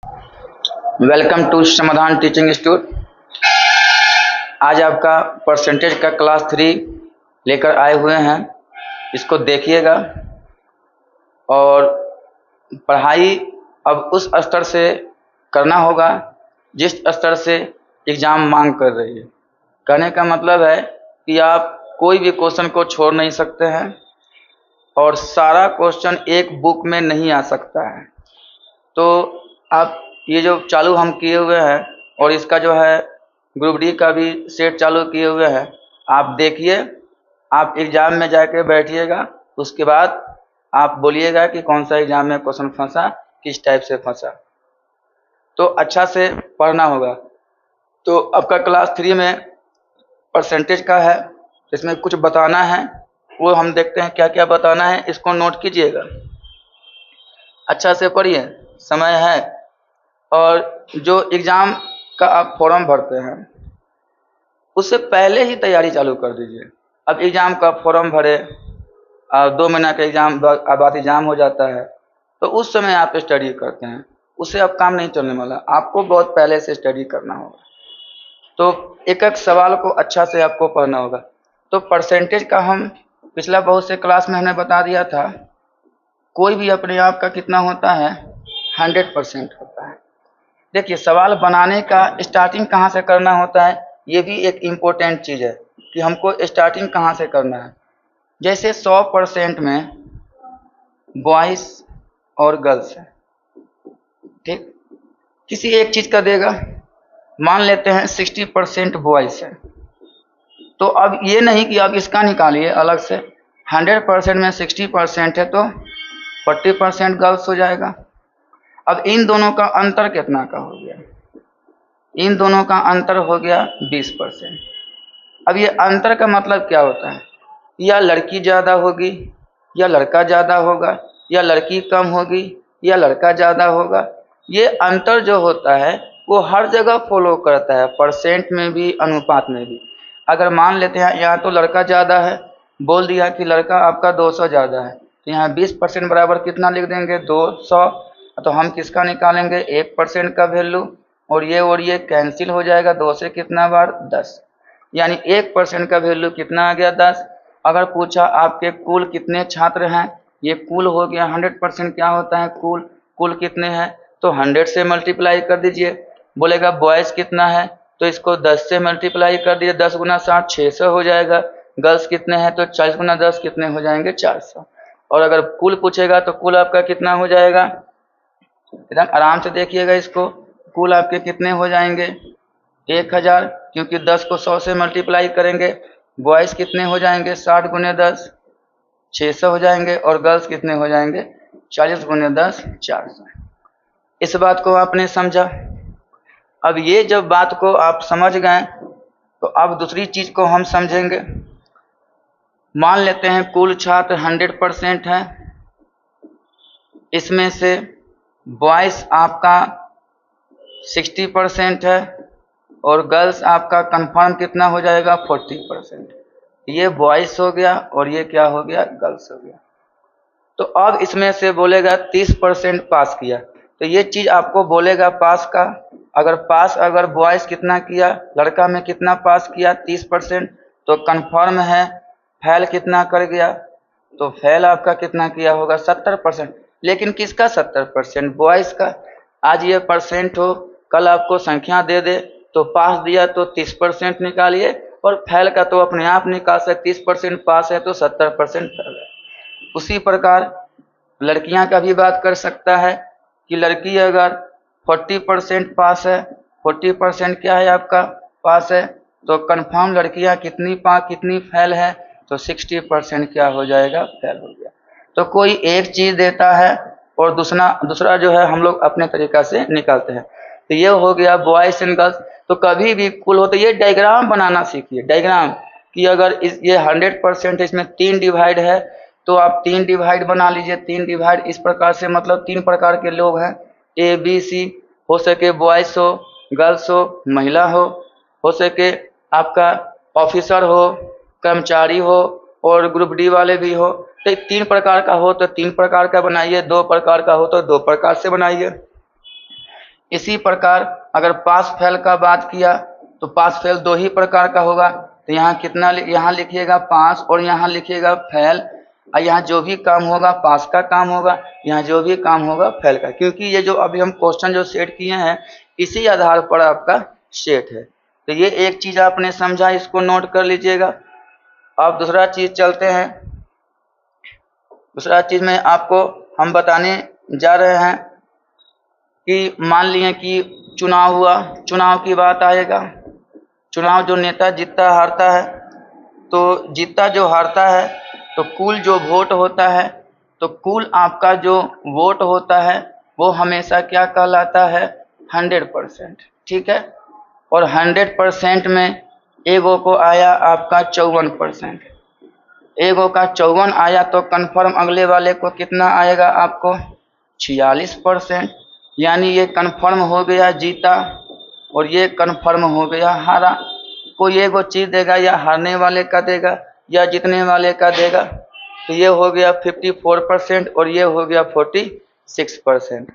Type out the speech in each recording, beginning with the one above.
Welcome to समाधान teaching institute. आज आपका परसेंटेज का क्लास 3 लेकर आए हुए हैं। इसको देखिएगा और पढ़ाई अब उस स्तर से करना होगा जिस स्तर से एग्ज़ाम मांग कर रही है। कहने का मतलब है कि आप कोई भी क्वेश्चन को छोड़ नहीं सकते हैं और सारा क्वेश्चन एक बुक में नहीं आ सकता है। तो आप ये जो चालू हम किए हुए हैं और इसका जो है ग्रुप डी का भी सेट चालू किए हुए हैं, आप देखिए। आप एग्ज़ाम में जाके बैठिएगा, उसके बाद आप बोलिएगा कि कौन सा एग्ज़ाम में क्वेश्चन फंसा, किस टाइप से फंसा। तो अच्छा से पढ़ना होगा। तो आपका क्लास 3 में परसेंटेज का है, इसमें कुछ बताना है, वो हम देखते हैं क्या क्या बताना है। इसको नोट कीजिएगा, अच्छा से पढ़िए, समय है। और जो एग्ज़ाम का आप फॉर्म भरते हैं उससे पहले ही तैयारी चालू कर दीजिए। अब एग्ज़ाम का फॉर्म भरे, 2 महीना का एग्ज़ाम बाद एग्ज़ाम हो जाता है, तो उस समय आप स्टडी करते हैं, उससे अब काम नहीं चलने वाला। आपको बहुत पहले से स्टडी करना होगा। तो एक एक सवाल को अच्छा से आपको पढ़ना होगा। तो परसेंटेज का हम पिछला बहुत से क्लास में हमने बता दिया था। कोई भी अपने आप का कितना होता है, 100% होता है। देखिए, सवाल बनाने का स्टार्टिंग कहाँ से करना होता है, ये भी एक इम्पोर्टेंट चीज़ है कि हमको स्टार्टिंग कहाँ से करना है। जैसे 100% में बॉयज़ और गर्ल्स है, ठीक, किसी एक चीज़ का देगा। मान लेते हैं 60% बॉयज़ है, तो अब ये नहीं कि आप इसका निकालिए अलग से। 100% में 60% है तो 40% गर्ल्स हो जाएगा। अब इन दोनों का अंतर कितना का हो गया, इन दोनों का अंतर हो गया 20%। अब ये अंतर का मतलब क्या होता है, या लड़की ज़्यादा होगी या लड़का ज़्यादा होगा, या लड़की कम होगी या लड़का ज़्यादा होगा। ये अंतर जो होता है वो हर जगह फॉलो करता है, परसेंट में भी, अनुपात में भी। अगर मान लेते हैं यहाँ तो लड़का ज़्यादा है, बोल दिया कि लड़का आपका 200 ज़्यादा है, तो यहाँ 20% बराबर कितना लिख देंगे, 200। तो हम किसका निकालेंगे, 1% का वैल्यू, और ये कैंसिल हो जाएगा। 2 से कितना बार, 10, यानी 1% का वैल्यू कितना आ गया, 10। अगर पूछा आपके कुल कितने छात्र हैं, ये कुल हो गया। 100% क्या होता है, कुल। कुल कितने हैं तो 100 से मल्टीप्लाई कर दीजिए। बोलेगा बॉयज़ कितना है, तो इसको 10 से मल्टीप्लाई कर दीजिए। 10 गुना 60, 600 हो जाएगा। गर्ल्स कितने हैं तो 40 गुना 10 कितने हो जाएंगे, 400। और अगर कुल पूछेगा तो कुल आपका कितना हो जाएगा, एकदम आराम से देखिएगा इसको। कुल आपके कितने हो जाएंगे, 1000, क्योंकि 10 को 100 से मल्टीप्लाई करेंगे। बॉयज़ कितने हो जाएंगे, 60 गुने 10, 600 हो जाएंगे। और गर्ल्स कितने हो जाएंगे, 40 गुने 10, 400। इस बात को आपने समझा। अब ये जब बात को आप समझ गए तो अब दूसरी चीज़ को हम समझेंगे। मान लेते हैं कुल छात्र 100% है, इसमें से बॉयज़ आपका 60% है और गर्ल्स आपका कंफर्म कितना हो जाएगा, 40%। ये बॉयज़ हो गया और ये क्या हो गया, गर्ल्स हो गया। तो अब इसमें से बोलेगा 30% पास किया, तो ये चीज़ आपको बोलेगा पास का। अगर बॉयज़ कितना किया, लड़का में कितना पास किया, 30%, तो कंफर्म है। फेल कितना कर गया, तो फेल आपका कितना किया होगा, 70%। लेकिन किसका 70%, बॉयज़ का। आज ये परसेंट हो, कल आपको संख्या दे दे, तो पास दिया तो 30% निकालिए, और फेल का तो अपने आप निकाल सकते। 30% पास है तो 70% फेल है। उसी प्रकार लड़कियां का भी बात कर सकता है कि लड़की अगर 40% पास है, 40% क्या है आपका, पास है, तो कंफर्म लड़कियां कितनी फेल है, तो 60% क्या हो जाएगा, फेल हो गया। तो कोई एक चीज़ देता है और दूसरा जो है हम लोग अपने तरीक़ा से निकालते हैं। तो ये हो गया बॉयज़ एंड गर्ल्स। तो कभी भी कुल हो तो ये डायग्राम बनाना सीखिए। डायग्राम कि अगर ये 100% इसमें 3 डिवाइड है, तो आप 3 डिवाइड बना लीजिए। 3 डिवाइड इस प्रकार से, मतलब 3 प्रकार के लोग हैं, ए बी सी। हो सके बॉयज़ हो, गर्ल्स हो, महिला हो सके आपका ऑफिसर हो, कर्मचारी हो, और ग्रुप डी वाले भी हो। तो 3 प्रकार का हो तो 3 प्रकार का बनाइए, 2 प्रकार का हो तो 2 प्रकार से बनाइए। इसी प्रकार अगर पास फेल का बात किया तो पास फेल दो ही प्रकार का होगा। तो यहाँ कितना, यहाँ लिखिएगा पास और यहाँ लिखिएगा फेल। और यहाँ जो भी काम होगा पास का काम होगा, यहाँ जो भी काम होगा फेल का, क्योंकि ये जो अभी हम क्वेश्चन जो सेट किए हैं इसी आधार पर आपका सेट है। तो ये एक चीज आपने समझा, इसको नोट कर लीजिएगा। अब दूसरा चीज चलते हैं। दूसरा चीज में आपको हम बताने जा रहे हैं कि मान लिए कि चुनाव हुआ, चुनाव की बात आएगा। चुनाव जो नेता जीतता हारता है, तो जीतता जो हारता है तो कुल जो वोट होता है, तो कुल आपका जो वोट होता है वो हमेशा क्या कहलाता है, 100%। ठीक है। और 100% में एगो को आया आपका 54%, एगो का 54 आया तो कन्फर्म अगले वाले को कितना आएगा आपको 46%। यानी ये कन्फर्म हो गया जीता और ये कन्फर्म हो गया हारा। कोई एगो चीज देगा या हारने वाले का देगा या जीतने वाले का देगा। तो ये हो गया 54% और ये हो गया 46%।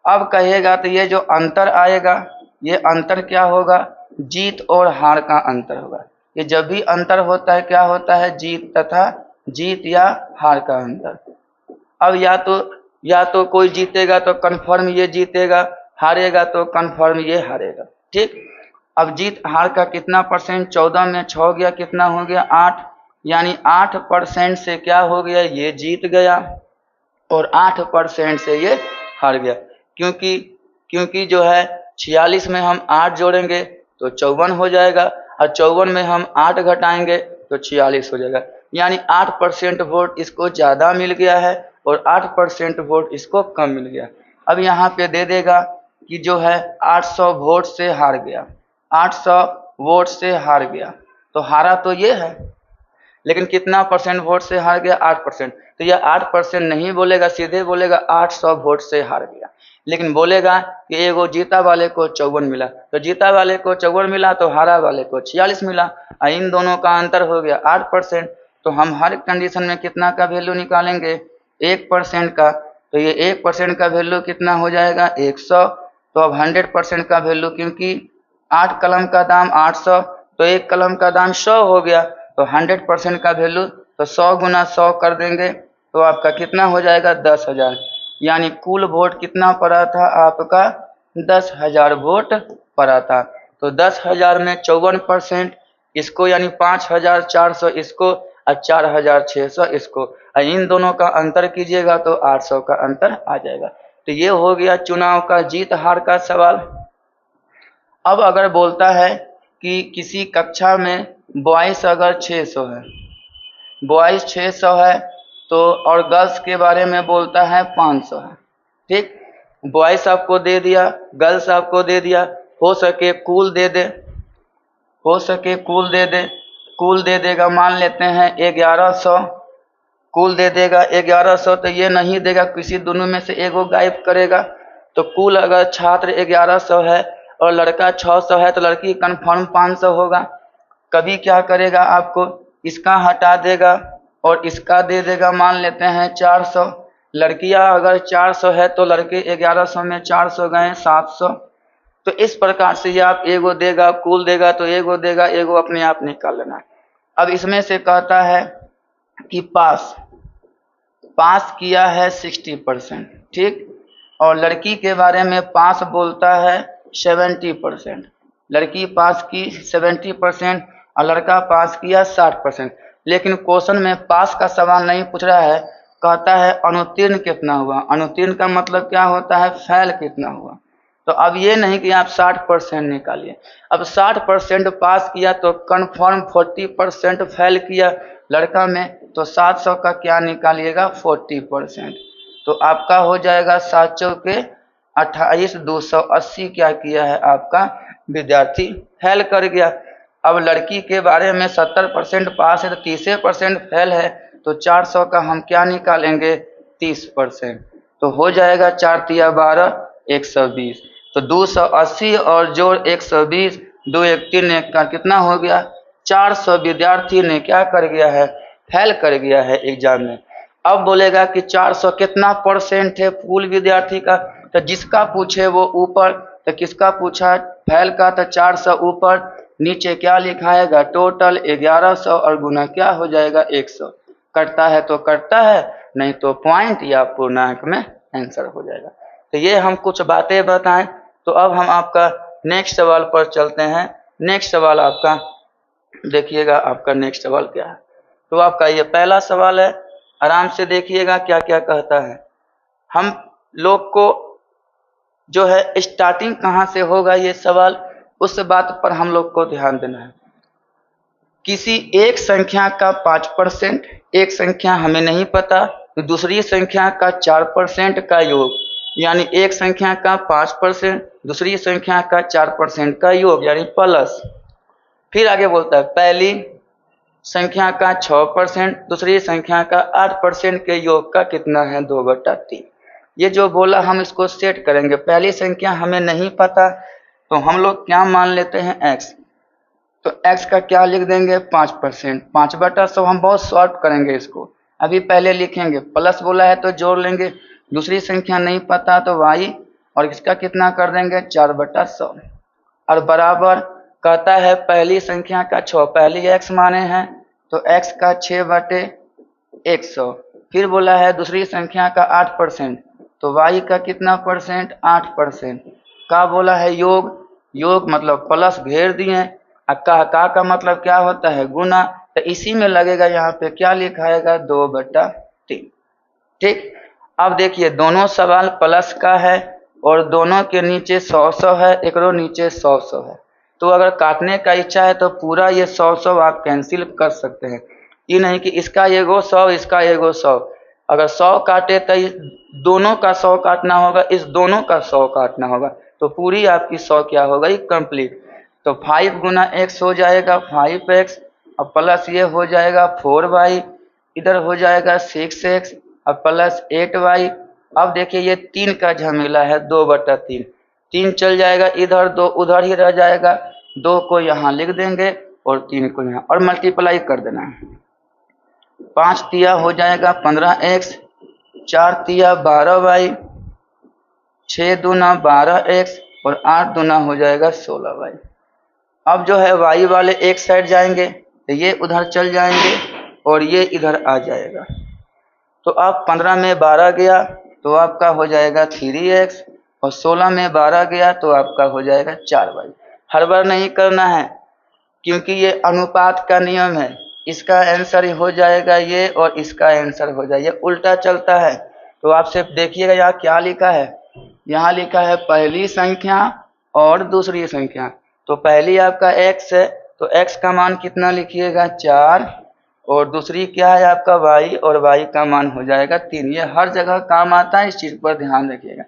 अब कहेगा तो ये जो अंतर आएगा, ये अंतर क्या होगा, जीत और हार का अंतर होगा। ये जब भी अंतर होता है क्या होता है, जीत तथा जीत या हार का अंतर। अब या तो कोई जीतेगा तो कन्फर्म ये जीतेगा, हारेगा तो कन्फर्म ये हारेगा। ठीक। अब जीत हार का कितना परसेंट, 14 में 6 गया, कितना हो गया 8, यानी 8% से क्या हो गया, ये जीत गया और 8% से ये हार गया। क्योंकि जो है 46 में हम 8 जोड़ेंगे तो 54 हो जाएगा और 54 में हम 8 घटाएंगे तो 46 हो जाएगा। यानी 8% वोट इसको ज़्यादा मिल गया है और 8% वोट इसको कम मिल गया। अब यहाँ पे दे देगा कि जो है 800 वोट से हार गया, 800 वोट से हार गया। तो हारा तो ये है, लेकिन कितना परसेंट वोट से हार गया, 8%। तो यह 8% नहीं बोलेगा, सीधे बोलेगा 800 वोट से हार गया। लेकिन बोलेगा कि एगो जीता वाले को 54 मिला, तो जीता वाले को 54 मिला तो हारा वाले को 46 मिला, और इन दोनों का अंतर हो गया 8%। तो हम हर कंडीशन में कितना का वैल्यू निकालेंगे, 1% का। तो ये 1% का वैल्यू कितना हो जाएगा, 100। तो अब 100% का वैल्यू, क्योंकि 8 कलम का दाम 800 तो 1 कलम का दाम 100 हो गया। तो 100% का वैल्यू तो 100 गुना 100 कर देंगे तो आपका कितना हो जाएगा, 10,000। यानी कुल वोट कितना पड़ा था आपका, 10,000 वोट पड़ा था। तो 10,000 में 54% इसको, यानी 5,400 इसको और 4,600 इसको, और इन दोनों का अंतर कीजिएगा तो 800 का अंतर आ जाएगा। तो ये हो गया चुनाव का जीत हार का सवाल। अब अगर बोलता है कि किसी कक्षा में बॉयज़ अगर 600 है, बॉयज़ 600 है तो, और गर्ल्स के बारे में बोलता है 500 है। ठीक। बॉयज़ आपको दे दिया, गर्ल्स आपको दे दिया, हो सके कुल दे दे, हो सके कुल दे दे, कुल दे देगा, मान लेते हैं 1100, कुल दे देगा 1100। तो ये नहीं देगा, किसी दोनों में से एगो गायब करेगा। तो कुल अगर छात्र 1100 है और लड़का 600 है तो लड़की कन्फर्म 500 होगा। कभी क्या करेगा, आपको इसका हटा देगा और इसका दे देगा, मान लेते हैं 400। लड़कियां अगर 400 है तो लड़के 1100 में 400 गए 700। तो इस प्रकार से ये आप एगो देगा, कुल देगा तो एगो देगा, एगो अपने आप निकाल लेना। अब इसमें से कहता है कि पास किया है 60%। ठीक। और लड़की के बारे में पास बोलता है 70%, लड़की पास की 70% और लड़का पास किया 60%। लेकिन क्वेश्चन में पास का सवाल नहीं पूछ रहा है, कहता है अनुत्तीर्ण कितना हुआ। अनुत्तीर्ण का मतलब क्या होता है, फेल कितना हुआ। तो अब ये नहीं कि आप 60% निकालिए, अब 60% पास किया तो कन्फर्म 40% फेल किया लड़का में, तो 700 का क्या निकालिएगा, 40%। तो आपका हो जाएगा 7 चौके 28, 280 क्या किया है आपका विद्यार्थी फेल कर गया। अब लड़की के बारे में 70% पास है तो 30% फेल है, तो 400 का हम क्या निकालेंगे, 30%। तो हो जाएगा 4 तिया 12, 120। तो 280 और जोड़ 120, 2 1 3 1 का कितना हो गया, 400 विद्यार्थी ने क्या कर गया है, फेल कर गया है एग्जाम में। अब बोलेगा कि 400 कितना परसेंट है कुल विद्यार्थी का, तो जिसका पूछे वो ऊपर, तो किसका पूछा फैल का, तो 400 ऊपर, नीचे क्या लिखाएगा टोटल 1100 और गुना क्या हो जाएगा 100। कटता है तो कटता है, नहीं तो पॉइंट या पूर्णांक में आंसर हो जाएगा। तो ये हम कुछ बातें बताएं। तो अब हम आपका नेक्स्ट सवाल पर चलते हैं। नेक्स्ट सवाल आपका देखिएगा, आपका नेक्स्ट सवाल क्या है। तो आपका ये पहला सवाल है, आराम से देखिएगा क्या क्या कहता है। हम लोग को जो है स्टार्टिंग कहाँ से होगा ये सवाल, उस बात पर हम लोग को ध्यान देना है। किसी एक संख्या का 5%, एक संख्या हमें नहीं पता, तो दूसरी संख्या का 4% का योग, यानी एक संख्या का 5%, दूसरी संख्या का 4% का योग, यानी प्लस। फिर आगे बोलता है पहली संख्या का 6%, दूसरी संख्या का 8% के योग का कितना है 2/3। ये जो बोला हम इसको सेट करेंगे। पहली संख्या हमें नहीं पता, तो हम लोग क्या मान लेते हैं x। तो x का क्या लिख देंगे 5%, 5/100। हम बहुत शॉर्ट करेंगे इसको, अभी पहले लिखेंगे। प्लस बोला है तो जोड़ लेंगे, दूसरी संख्या नहीं पता तो y, और इसका कितना कर देंगे 4/100। और बराबर कहता है पहली संख्या का 6, पहली x माने हैं तो x का 6/100। फिर बोला है दूसरी संख्या का 8%, तो y का कितना परसेंट 8%। का बोला है योग, योग मतलब प्लस घेर दिए, का मतलब क्या होता है गुना, तो इसी में लगेगा यहाँ पे क्या लिखाएगा 2/3। ठीक, अब देखिए दोनों सवाल प्लस का है और दोनों के नीचे 100 है, एक नीचे 100 है। तो अगर काटने का इच्छा है तो पूरा ये 100 आप कैंसिल कर सकते हैं। ये नहीं कि इसका एगो 100 इसका एगो 100, अगर 100 काटे तो इस दोनों का 100 काटना होगा, इस दोनों का 100 काटना होगा, तो पूरी आपकी 100 क्या हो गई कंप्लीट। तो 5 गुना x हो जाएगा 5x, और प्लस ये हो जाएगा 4y, इधर हो जाएगा 6x और प्लस 8y। अब देखिए ये 3 का झमेला है 2/3, 3 चल जाएगा इधर, 2 उधर ही रह जाएगा, 2 को यहाँ लिख देंगे और 3 को यहाँ, और मल्टीप्लाई कर देना है। 5 तिया हो जाएगा 15x, 4 तिया 12y, 6 दूना 12x और 8 दूना हो जाएगा 16y। अब जो है y वाले एक साइड जाएंगे तो ये उधर चल जाएंगे और ये इधर आ जाएगा। तो अब 15 में 12 गया तो आपका हो जाएगा 3x, और 16 में 12 गया तो आपका हो जाएगा 4y। हर बार नहीं करना है क्योंकि ये अनुपात का नियम है। इसका आंसर हो जाएगा ये और इसका आंसर हो जाएगा, ये उल्टा चलता है। तो आप सिर्फ देखिएगा यहाँ क्या लिखा है, यहाँ लिखा है पहली संख्या और दूसरी संख्या। तो पहली आपका x है तो x का मान कितना लिखिएगा 4, और दूसरी क्या है आपका y, और y का मान हो जाएगा 3। ये हर जगह काम आता है, इस चीज पर ध्यान रखिएगा।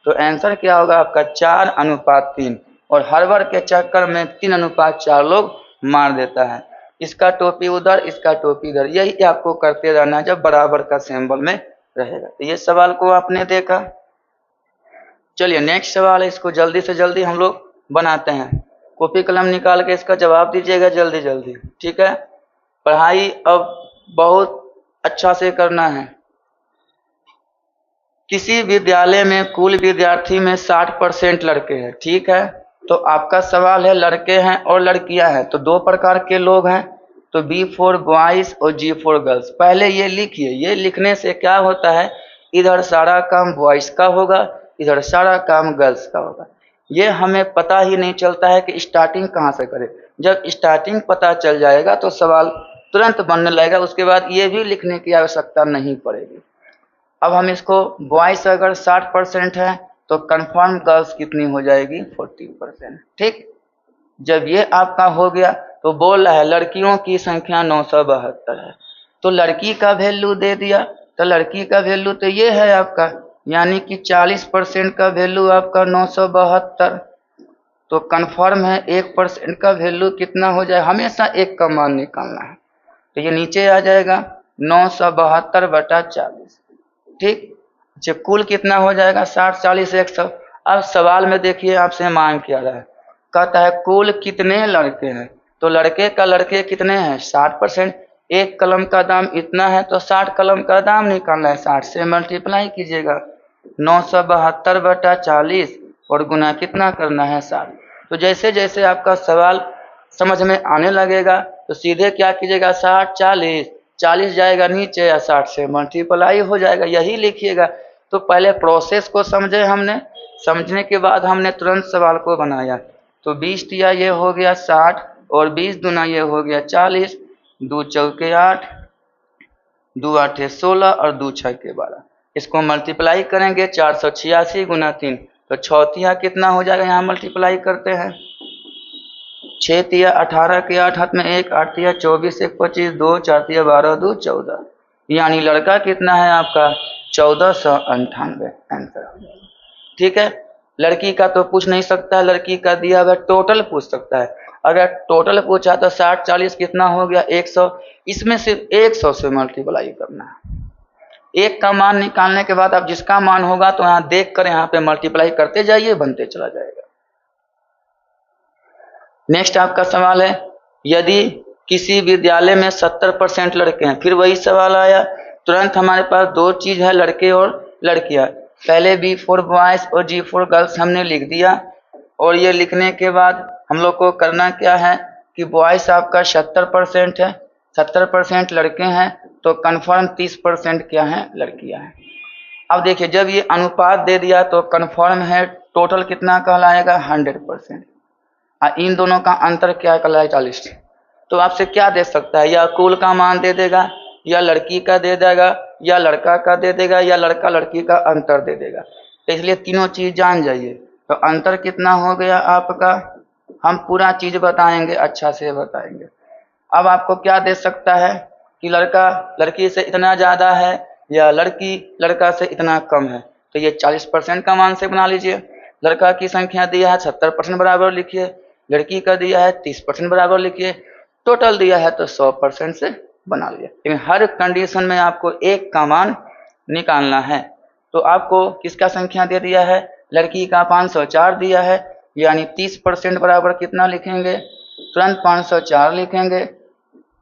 तो आंसर क्या होगा आपका 4:3, और हर बार के चक्कर में 3:4 लोग मार देता है। इसका टोपी उधर, इसका टोपी इधर, यही आपको करते रहना है जब बराबर का सिंबल में रहेगा। तो ये सवाल को आपने देखा। चलिए नेक्स्ट सवाल है, इसको जल्दी से जल्दी हम लोग बनाते हैं। कॉपी कलम निकाल के इसका जवाब दीजिएगा जल्दी जल्दी, ठीक है। पढ़ाई अब बहुत अच्छा से करना है। किसी विद्यालय में कुल विद्यार्थी में 60% लड़के हैं, ठीक है। तो आपका सवाल है लड़के हैं और लड़कियां हैं, तो 2 प्रकार के लोग हैं, तो B फॉर बॉयज और G फॉर गर्ल्स। पहले ये लिखिए, ये लिखने से क्या होता है, इधर सारा काम बॉयज का होगा, इधर सारा काम गर्ल्स का होगा। ये हमें पता ही नहीं चलता है कि स्टार्टिंग कहाँ से करें। जब स्टार्टिंग पता चल जाएगा तो सवाल तुरंत बनने लगेगा, उसके बाद ये भी लिखने की आवश्यकता नहीं पड़ेगी। अब हम इसको बॉयज अगर 60% है तो कंफर्म गर्ल्स कितनी हो जाएगी 40%, ठीक। जब ये आपका हो गया तो बोल रहा है लड़कियों की संख्या 972 है, तो लड़की का वैल्यू दे दिया, तो लड़की का वैल्यू तो ये है आपका, यानी कि 40% का वैल्यू आपका 972। तो कंफर्म है 1% का वैल्यू कितना हो जाए, हमेशा 1 का मान निकालना है। तो ये नीचे आ जाएगा 972/40, ठीक। जब कुल कितना हो जाएगा 60, 40, 100। अब सवाल में देखिए आपसे मांग क्या रहा है, कहता है कुल कितने लड़के हैं, तो लड़के का लड़के कितने हैं 60%, एक कलम का दाम इतना है तो 60 कलम का दाम निकालना है, 60 से मल्टीप्लाई कीजिएगा। 972/40 और गुना कितना करना है 60। तो जैसे जैसे आपका सवाल समझ में आने लगेगा तो सीधे क्या कीजिएगा 60 40, 40 जाएगा नीचे या 60 से मल्टीप्लाई हो जाएगा, यही लिखिएगा। तो पहले प्रोसेस को समझे हमने, समझने के बाद हमने तुरंत सवाल को बनाया। तो 20 दिया ये हो गया 60 और 20 दूना ये हो गया 40, 2 चौके 8, 2 आठे 16 और 2 छक्के 12। इसको मल्टीप्लाई करेंगे 486 गुना 3, तो 6 तिया कितना हो जाएगा, यहाँ मल्टीप्लाई करते हैं 6 तिया 18 के 8 हाथ में 1, 8 तिया 24, 1 25, 2 4 तिया 12, 2 14, यानी लड़का कितना है आपका 1498 आंसर। ठीक है, लड़की का तो पूछ नहीं सकता, लड़की का दिया हुआ टोटल पूछ सकता है। अगर टोटल पूछा तो 60 40 कितना हो गया 100, इसमें सिर्फ 100 से मल्टीप्लाई करना है। एक का मान निकालने के बाद अब जिसका मान होगा तो यहाँ देख कर यहाँ पे मल्टीप्लाई करते जाइए, बनते चला जाएगा। नेक्स्ट आपका सवाल है, यदि किसी विद्यालय में 70% लड़के हैं, फिर वही सवाल आया। तुरंत हमारे पास दो चीज है, लड़के और लड़कियां। पहले B4 बॉयज और G4 गर्ल्स हमने लिख दिया, और ये लिखने के बाद हम लोग को करना क्या है कि बॉयज आपका 70% है, 70% लड़के हैं, तो कन्फर्म 30% क्या है लड़कियां हैं। अब देखिए जब ये अनुपात दे दिया तो कन्फर्म है, टोटल कितना कहलाएगा 100%। इन दोनों का अंतर क्या कहलाएगा 40। तो आपसे क्या दे सकता है, या कुल का मान दे देगा, या लड़की का दे देगा, या लड़का का दे देगा, या लड़का लड़की का अंतर दे देगा। तो इसलिए तीनों चीज जान जाइए। तो अंतर कितना हो गया आपका, हम पूरा चीज बताएंगे, अच्छा से बताएंगे। अब आपको क्या दे सकता है कि लड़का लड़की से इतना ज़्यादा है या लड़की लड़का से इतना कम है। तो ये 40% का मान से बना लीजिए। लड़का की संख्या दिया है 70% बराबर लिखिए, लड़की का दिया है 30% बराबर लिखिए, टोटल दिया है तो 100% से बना लिया। लेकिन हर कंडीशन में आपको एक का मान निकालना है। तो आपको किसका संख्या दे दिया है, लड़की का 504 दिया है, यानी 30% बराबर कितना लिखेंगे, तुरंत 504 लिखेंगे।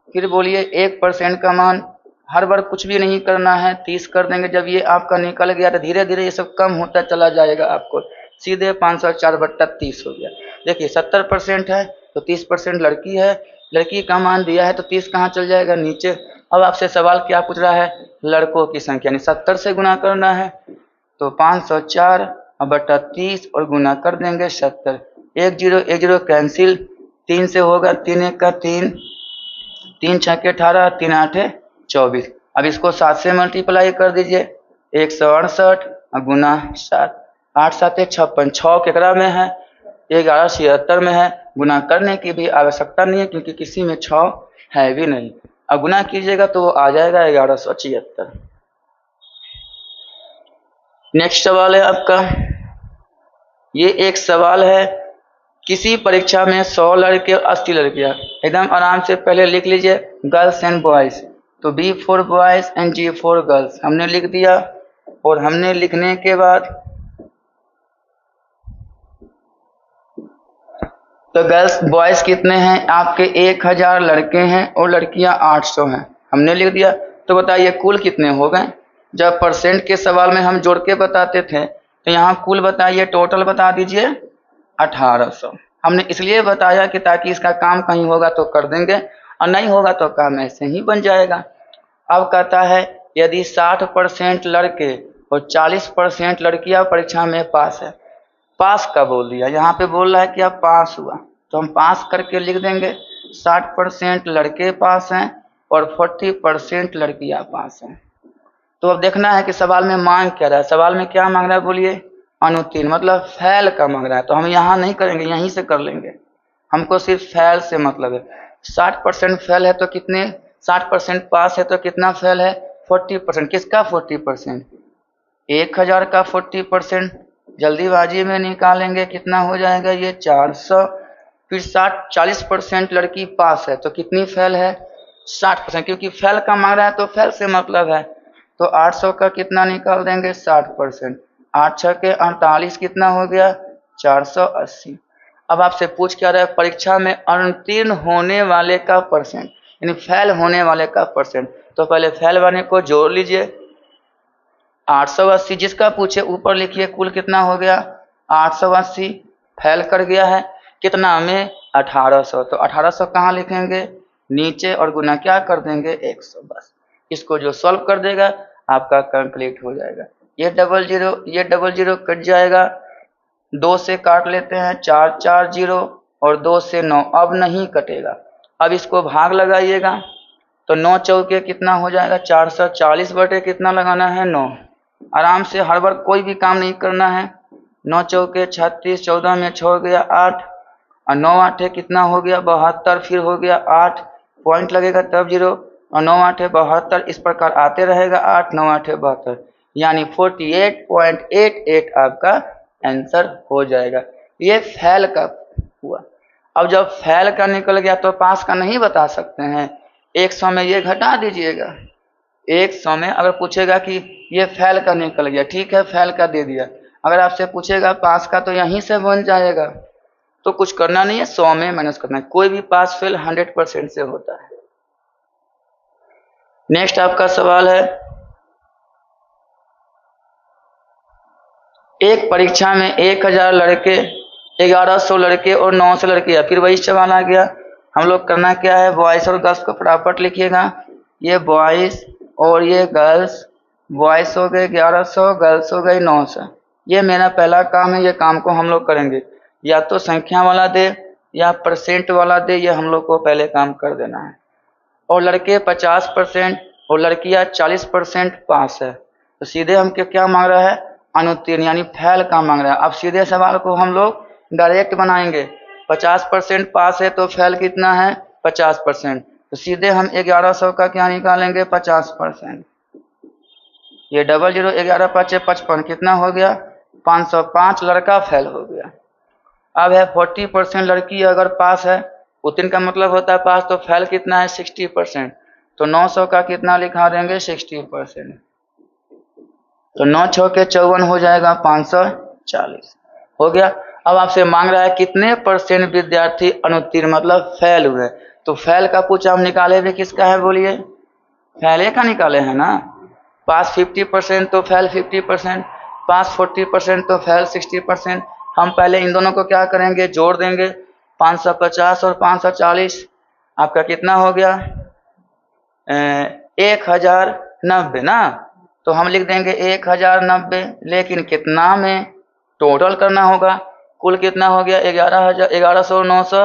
फिर बोलिए 1% का मान, हर बार कुछ भी नहीं करना है, 30 कर देंगे। जब ये आपका निकल गया तो धीरे धीरे ये सब कम होता चला जाएगा, आपको सीधे 504/30 हो गया। देखिए 70% है तो 30% लड़की है, लड़की का मान दिया है तो 30 कहाँ चल जाएगा नीचे। अब आपसे सवाल क्या पूछ रहा है, लड़कों की संख्या, यानी 70 से गुना करना है। तो 504/30 और गुना कर देंगे 70, 1 0 1 0 कैंसिल, 3 से होगा 3 1 का 3, 3 6 के 18, 3 8 24। अब इसको 7 से मल्टीप्लाई कर दीजिए, 168 गुना 7, 8 7 56, 6 केकरा में है 11 76 में है। गुना करने की भी आवश्यकता नहीं है क्योंकि किसी में 6 है भी नहीं। अब गुना कीजिएगा तो वो आ जाएगा 1176। नेक्स्ट सवाल है आपका, ये एक सवाल है, किसी परीक्षा में 100 लड़के और 80 लड़कियां, एकदम आराम से पहले लिख लीजिए गर्ल्स एंड बॉयज। तो B4 boys and G4 girls हमने लिख दिया, और हमने लिखने के बाद तो गर्ल्स बॉयज कितने हैं आपके 1000 लड़के हैं और लड़कियां 800 हैं, हमने लिख दिया। तो बताइए कुल कितने हो गए। जब परसेंट के सवाल में हम जोड़ के बताते थे तो यहाँ कुल बताइए, टोटल बता दीजिए 1800। हमने इसलिए बताया कि ताकि इसका काम कहीं होगा तो कर देंगे और नहीं होगा तो काम ऐसे ही बन जाएगा। अब कहता है यदि 60% लड़के और 40% लड़कियां परीक्षा में पास है, पास का बोल दिया, यहाँ पे बोल रहा है कि अब पास हुआ, तो हम पास करके लिख देंगे 60% लड़के पास हैं और 40% लड़कियां पास हैं। तो अब देखना है कि सवाल में मांग क्या रहा है। सवाल में क्या मांग रहा है बोलिए, अनुत्तीर्ण, मतलब फैल का मांग रहा है। तो हम यहाँ नहीं करेंगे, यहीं से कर लेंगे, हमको सिर्फ फैल से मतलब है। 60% फैल है तो कितने, 60% पास है तो कितना फैल है 40%। किसका 40%, 1000 का 40%। जल्दीबाजी में निकालेंगे कितना हो जाएगा ये 400। फिर 40% लड़की पास है तो कितनी फैल है 60%, क्योंकि फैल का मांग रहा है तो फैल से मतलब है। तो 800 का कितना निकाल देंगे 60%, 8 6 के 48 कितना हो गया 480। अब आपसे पूछ क्या रहा है, परीक्षा में अनुत्तीर्ण होने वाले का परसेंट, यानी फैल होने वाले का परसेंट। तो पहले फैल वाले को जोड़ लीजिए, 880 जिसका पूछे ऊपर लिखिए कुल कितना हो गया 880 फैल कर गया है कितना में 1800। तो 1800 कहाँ लिखेंगे नीचे और गुना क्या कर देंगे 100 बस। इसको जो सॉल्व कर देगा आपका कंप्लीट हो जाएगा। ये डबल जीरो कट जाएगा 2 से काट लेते हैं 4 4 जीरो और 2 से 9 अब नहीं कटेगा। अब इसको भाग लगाइएगा तो 9 चौके कितना हो जाएगा 440 बटे कितना लगाना है 9। आराम से हर बार कोई भी काम नहीं करना है। 9 चौके 36 14 में छोड़ गया 8 और 9 आठे कितना हो गया 72 फिर हो गया 8 पॉइंट लगेगा तब 0 और 9 आठे 72 इस प्रकार आते रहेगा 8 9 आठे 72 यानी 48.88 आपका आंसर हो जाएगा। ये फैल का हुआ। अब जब फैल का निकल गया तो पास का नहीं बता सकते हैं। 100 में ये घटा दीजिएगा। 100 में अगर पूछेगा कि ये फैल का निकल गया ठीक है फैल का दे दिया। अगर आपसे पूछेगा पास का तो यहीं से बन जाएगा। तो कुछ करना नहीं है 100 में माइनस करना है। कोई भी पास फेल 100% से होता है। नेक्स्ट आपका सवाल है एक परीक्षा में 1000 लड़के 1100 लड़के और 900 लड़कियां। फिर वही सवाल आ गया। हम लोग करना क्या है बॉयज और गर्ल्स को फटाफट लिखिएगा। ये बॉयज और ये गर्ल्स। बॉयज हो गए 1100 गर्ल्स हो गई 900। ये मेरा पहला काम है। ये काम को हम लोग करेंगे या तो संख्या वाला दे या परसेंट वाला दे ये हम लोग को पहले काम कर देना है। और लड़के 50% और लड़कियां 40% पास है। तो सीधे हमको क्या मांग रहा है अनुत्तीर्ण यानी फैल का मांग रहा है। अब सीधे सवाल को हम लोग डायरेक्ट बनाएंगे। 50% पास है तो फैल कितना है 50%। तो सीधे हम 1100 का क्या निकालेंगे 50%। ये डबल जीरो 11 5 55 कितना हो गया 505 लड़का फैल हो गया। अब है 40% लड़की अगर पास है उत्तीर्ण का मतलब होता है पास। तो फैल कितना है 60%। तो 900 का कितना लिखा देंगे 60%। तो 9 छके 54 हो जाएगा 540 हो गया। अब आपसे मांग रहा है कितने परसेंट विद्यार्थी अनुत्तीर्ण मतलब फैल हुए। तो फैल का पूछा हम निकाले भी किसका है बोलिए फैले का निकाले हैं ना। पास 50% तो फैल 50%। पास 40% तो फैल 60%। हम पहले इन दोनों को क्या करेंगे जोड़ देंगे 550 और 540 आपका कितना हो गया 1090 ना। तो हम लिख देंगे 1090 लेकिन कितना में टोटल करना होगा। कुल कितना हो गया 1100 900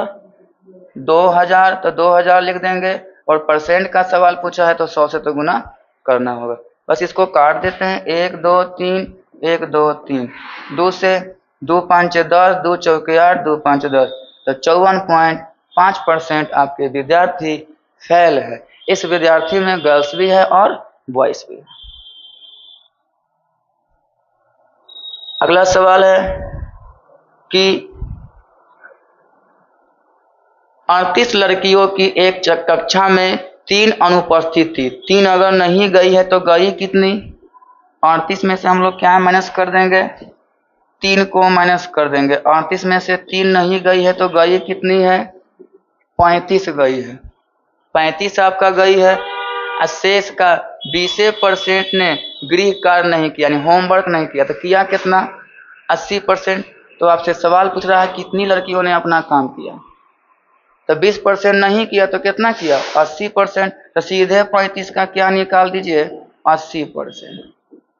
2000 तो 2000 लिख देंगे। और परसेंट का सवाल पूछा है तो 100 से तो गुना करना होगा। बस इसको काट देते हैं 1 2 3 1 2 3 2 से 2 5 10 2 चौके 8 2 5 10 तो 54.5% आपके विद्यार्थी फेल है। इस विद्यार्थी में गर्ल्स भी है और बॉयज भी है। अगला सवाल है कि 38 लड़कियों की एक कक्षा में 3 अनुपस्थित थी। 3 अगर नहीं गई है तो गई कितनी 38 में से हम लोग क्या माइनस कर देंगे 3 को माइनस कर देंगे। 38 में से 3 नहीं गई है तो गई कितनी है 35 गई है। 35 आपका गई है। शेष का 20% ने गृह कार्य नहीं किया यानी होमवर्क नहीं किया। तो किया कितना 80%। तो आपसे सवाल पूछ रहा है कितनी लड़कियों ने अपना काम किया। तो 20% नहीं किया तो कितना किया 80%। तो सीधे 35 का क्या निकाल दीजिए 80%।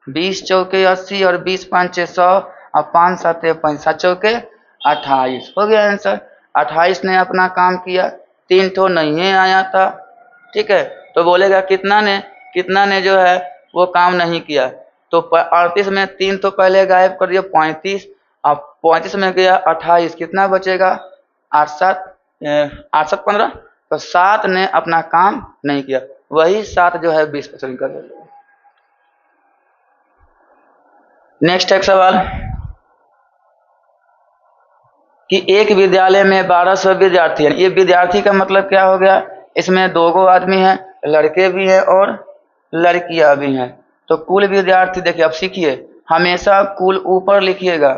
20 चौके 80 और 20 5 100 और 5 7 5 चौके 28 हो गया आंसर। 28 ने अपना काम किया। 3 ठो नहीं आया था ठीक है। तो बोलेगा कितना ने जो है वो काम नहीं किया। तो 38 में 3 तो पहले गायब कर दिया 35। अब 35 में गया 28 कितना बचेगा 8 7 15। तो 7 ने अपना काम नहीं किया। वही 7 जो है 20% कर देगा। नेक्स्ट एक सवाल कि एक विद्यालय में 1200 विद्यार्थी हैं। ये विद्यार्थी का मतलब क्या हो गया इसमें 2 आदमी हैं लड़के भी हैं और लड़कियां भी हैं। तो कुल विद्यार्थी देखिए अब सीखिए हमेशा कुल ऊपर लिखिएगा।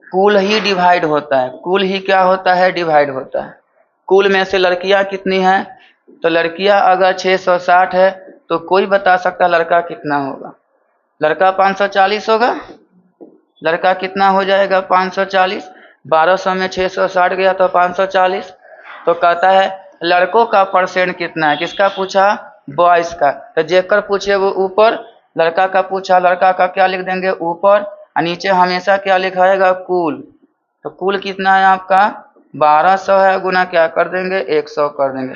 कुल ही डिवाइड होता है। कुल ही क्या होता है डिवाइड होता है। कुल में से लड़कियां कितनी हैं तो लड़कियां अगर 660 है तो कोई बता सकता है लड़का कितना होगा। लड़का 540 होगा, लड़का कितना हो जाएगा 540, 1200 में 660 गया तो 540। तो कहता है लड़कों का परसेंट कितना है, किसका पूछा, बॉयज का। तो जेकर पूछे वो ऊपर, लड़का का पूछा, लड़का का क्या लिख देंगे ऊपर, और नीचे हमेशा क्या लिखाएगा, कुल। तो कुल कितना है आपका 1200 है, गुना क्या कर देंगे 100 कर देंगे,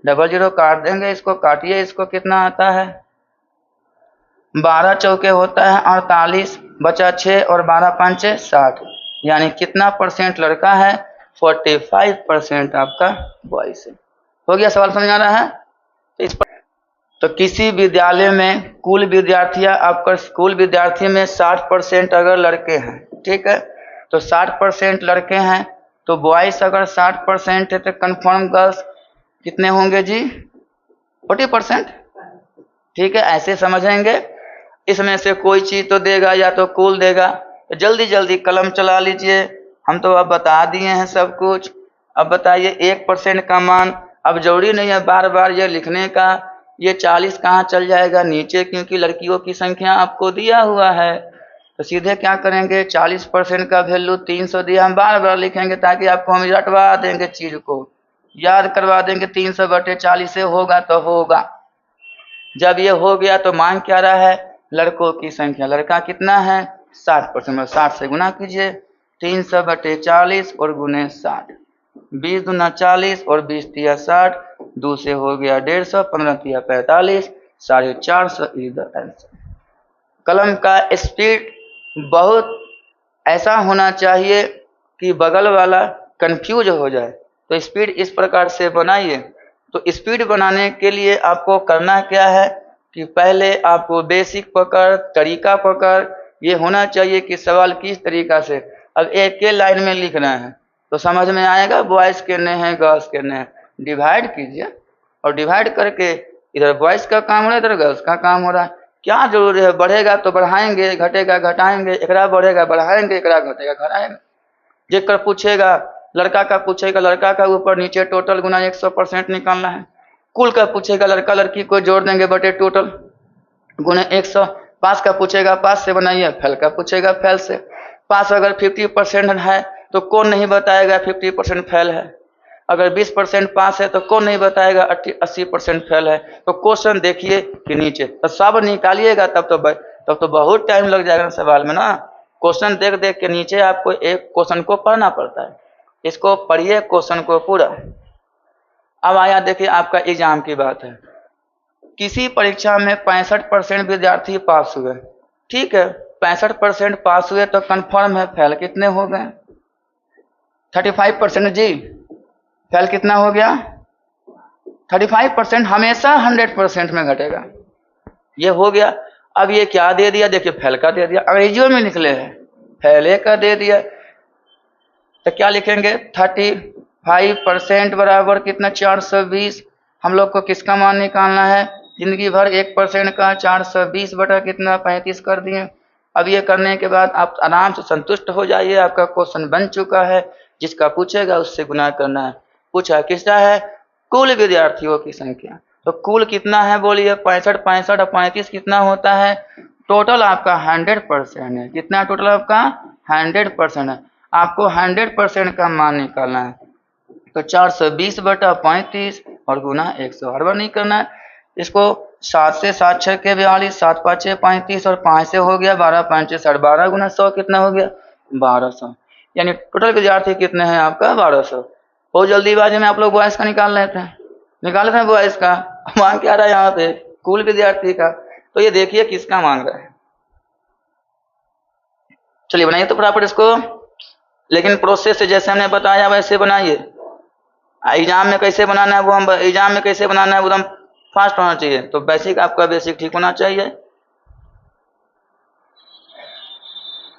00 काट देंगे, इसको काटिए, इसको कितना आता है 12 चौके होता है 48, बचा 6 और 12 पंचे 60, यानी कितना परसेंट लड़का है 45% आपका बॉयज है। हो गया, सवाल समझ आ रहा है। इस पर तो किसी विद्यालय में कुल विद्यार्थी, आपका कुल विद्यार्थी में 60% अगर लड़के हैं, ठीक है, तो 60% लड़के हैं, तो बॉयज अगर 60% है तो कन्फर्म गर्ल्स कितने होंगे जी 40%, ठीक है, ऐसे समझेंगे। इसमें से कोई चीज तो देगा, या तो कुल देगा, तो जल्दी जल्दी कलम चला लीजिए, हम तो अब बता दिए हैं सब कुछ। अब बताइए 1% का मान, अब जरूरी नहीं है बार बार ये लिखने का, ये 40 कहाँ चल जाएगा नीचे, क्योंकि लड़कियों की संख्या आपको दिया हुआ है। तो सीधे क्या करेंगे 40% का वैल्यू 300 दिया, हम बार बार लिखेंगे ताकि आपको हम रटवा देंगे, चीज को याद करवा देंगे। 300/40 से होगा तो होगा। जब ये हो गया तो मान क्या रहा है, लड़कों की संख्या, लड़का कितना है 60%, 60 से गुना कीजिए, 300/40 और गुने 60, 20 दूना 40 और 20 तिया 60, 2 से हो गया 150, 15 तिया 45, 450 इज द आंसर। कलम का स्पीड बहुत ऐसा होना चाहिए कि बगल वाला कंफ्यूज हो जाए, तो स्पीड इस प्रकार से बनाइए। तो स्पीड बनाने के लिए आपको करना क्या है कि पहले आपको बेसिक पकड़, तरीका पकड़, ये होना चाहिए कि सवाल किस तरीका से। अब एक के लाइन में लिखना है तो समझ में आएगा बॉयज कितने हैं गर्ल्स कितने हैं, डिवाइड कीजिए, और डिवाइड करके इधर बॉयज का काम हो रहा है, इधर गर्ल्स का काम हो रहा है। क्या जरूरी है, बढ़ेगा तो बढ़ाएंगे, घटेगा घटाएंगे, एकरा बढ़ेगा बढ़ाएंगे, एकरा घटेगा घटाएंगे। जेकर पूछेगा लड़का का पूछेगा, लड़का का ऊपर नीचे टोटल गुना 100% निकालना है। कुल का पूछेगा, लड़का लड़की को जोड़ देंगे बटे टोटल गुने 100। पास का पूछेगा पास से बनाइए, फेल का पूछेगा फेल से। पास अगर 50% है तो कौन नहीं बताएगा 50% फेल है, अगर 20% पास है तो कौन नहीं बताएगा 80% फेल है। तो क्वेश्चन देखिए कि नीचे तो सब निकालिएगा, तब तो बहुत टाइम लग जाएगा सवाल में ना। क्वेश्चन देख देख के नीचे आपको एक क्वेश्चन को पढ़ना पड़ता है, इसको पढ़िए क्वेश्चन को पूरा। अब आया देखिए आपका एग्जाम की बात है, किसी परीक्षा में 65% विद्यार्थी पास हुए, ठीक है, 65% पास हुए तो कंफर्म है फेल कितने हो गए 35% जी। फेल कितना हो गया 35%, हमेशा 100% में घटेगा, ये हो गया। अब ये क्या दे दिया, देखिए फेल का दे दिया, अंग्रेजियों में निकले हैं, फेले का दे दिया, तो क्या लिखेंगे 35% बराबर कितना 420। हम लोग को किसका मान निकालना है, जिंदगी भर 1% का, 420 बटा कितना 35 कर दिए। अब ये करने के बाद आप आराम से संतुष्ट हो जाइए, आपका क्वेश्चन बन चुका है। जिसका पूछेगा उससे गुना करना है। पूछा किसका है, कुल विद्यार्थियों की संख्या, तो कुल कितना है बोलिए 65 और 35 कितना होता है, टोटल आपका 100% है। कितना टोटल आपका 100% है, आपको 100% का मान निकालना है। तो 420/35 और गुना 100, हर बार नहीं करना है इसको। 7 से 7 6 के 42, 7 5 6 35 और 5 से हो गया 12 5 6 12 गुना 100 कितना हो गया 1200, यानी टोटल विद्यार्थी कितने हैं आपका 1200। बहुत जल्दीबाजी में आप लोग बॉयज का निकाल लेते हैं बॉयज का, मांग क्या रहा है यहाँ पे कुल विद्यार्थी का। तो ये देखिए किसका मांग रहा है, चलिए बनाइए तो फटाफट इसको, लेकिन प्रोसेस से जैसे हमने बताया वैसे बनाइए। एग्जाम में कैसे बनाना है वो हम एग्जाम में कैसे बनाना है वो एकदम फास्ट होना चाहिए, तो बेसिक आपका बेसिक ठीक होना चाहिए।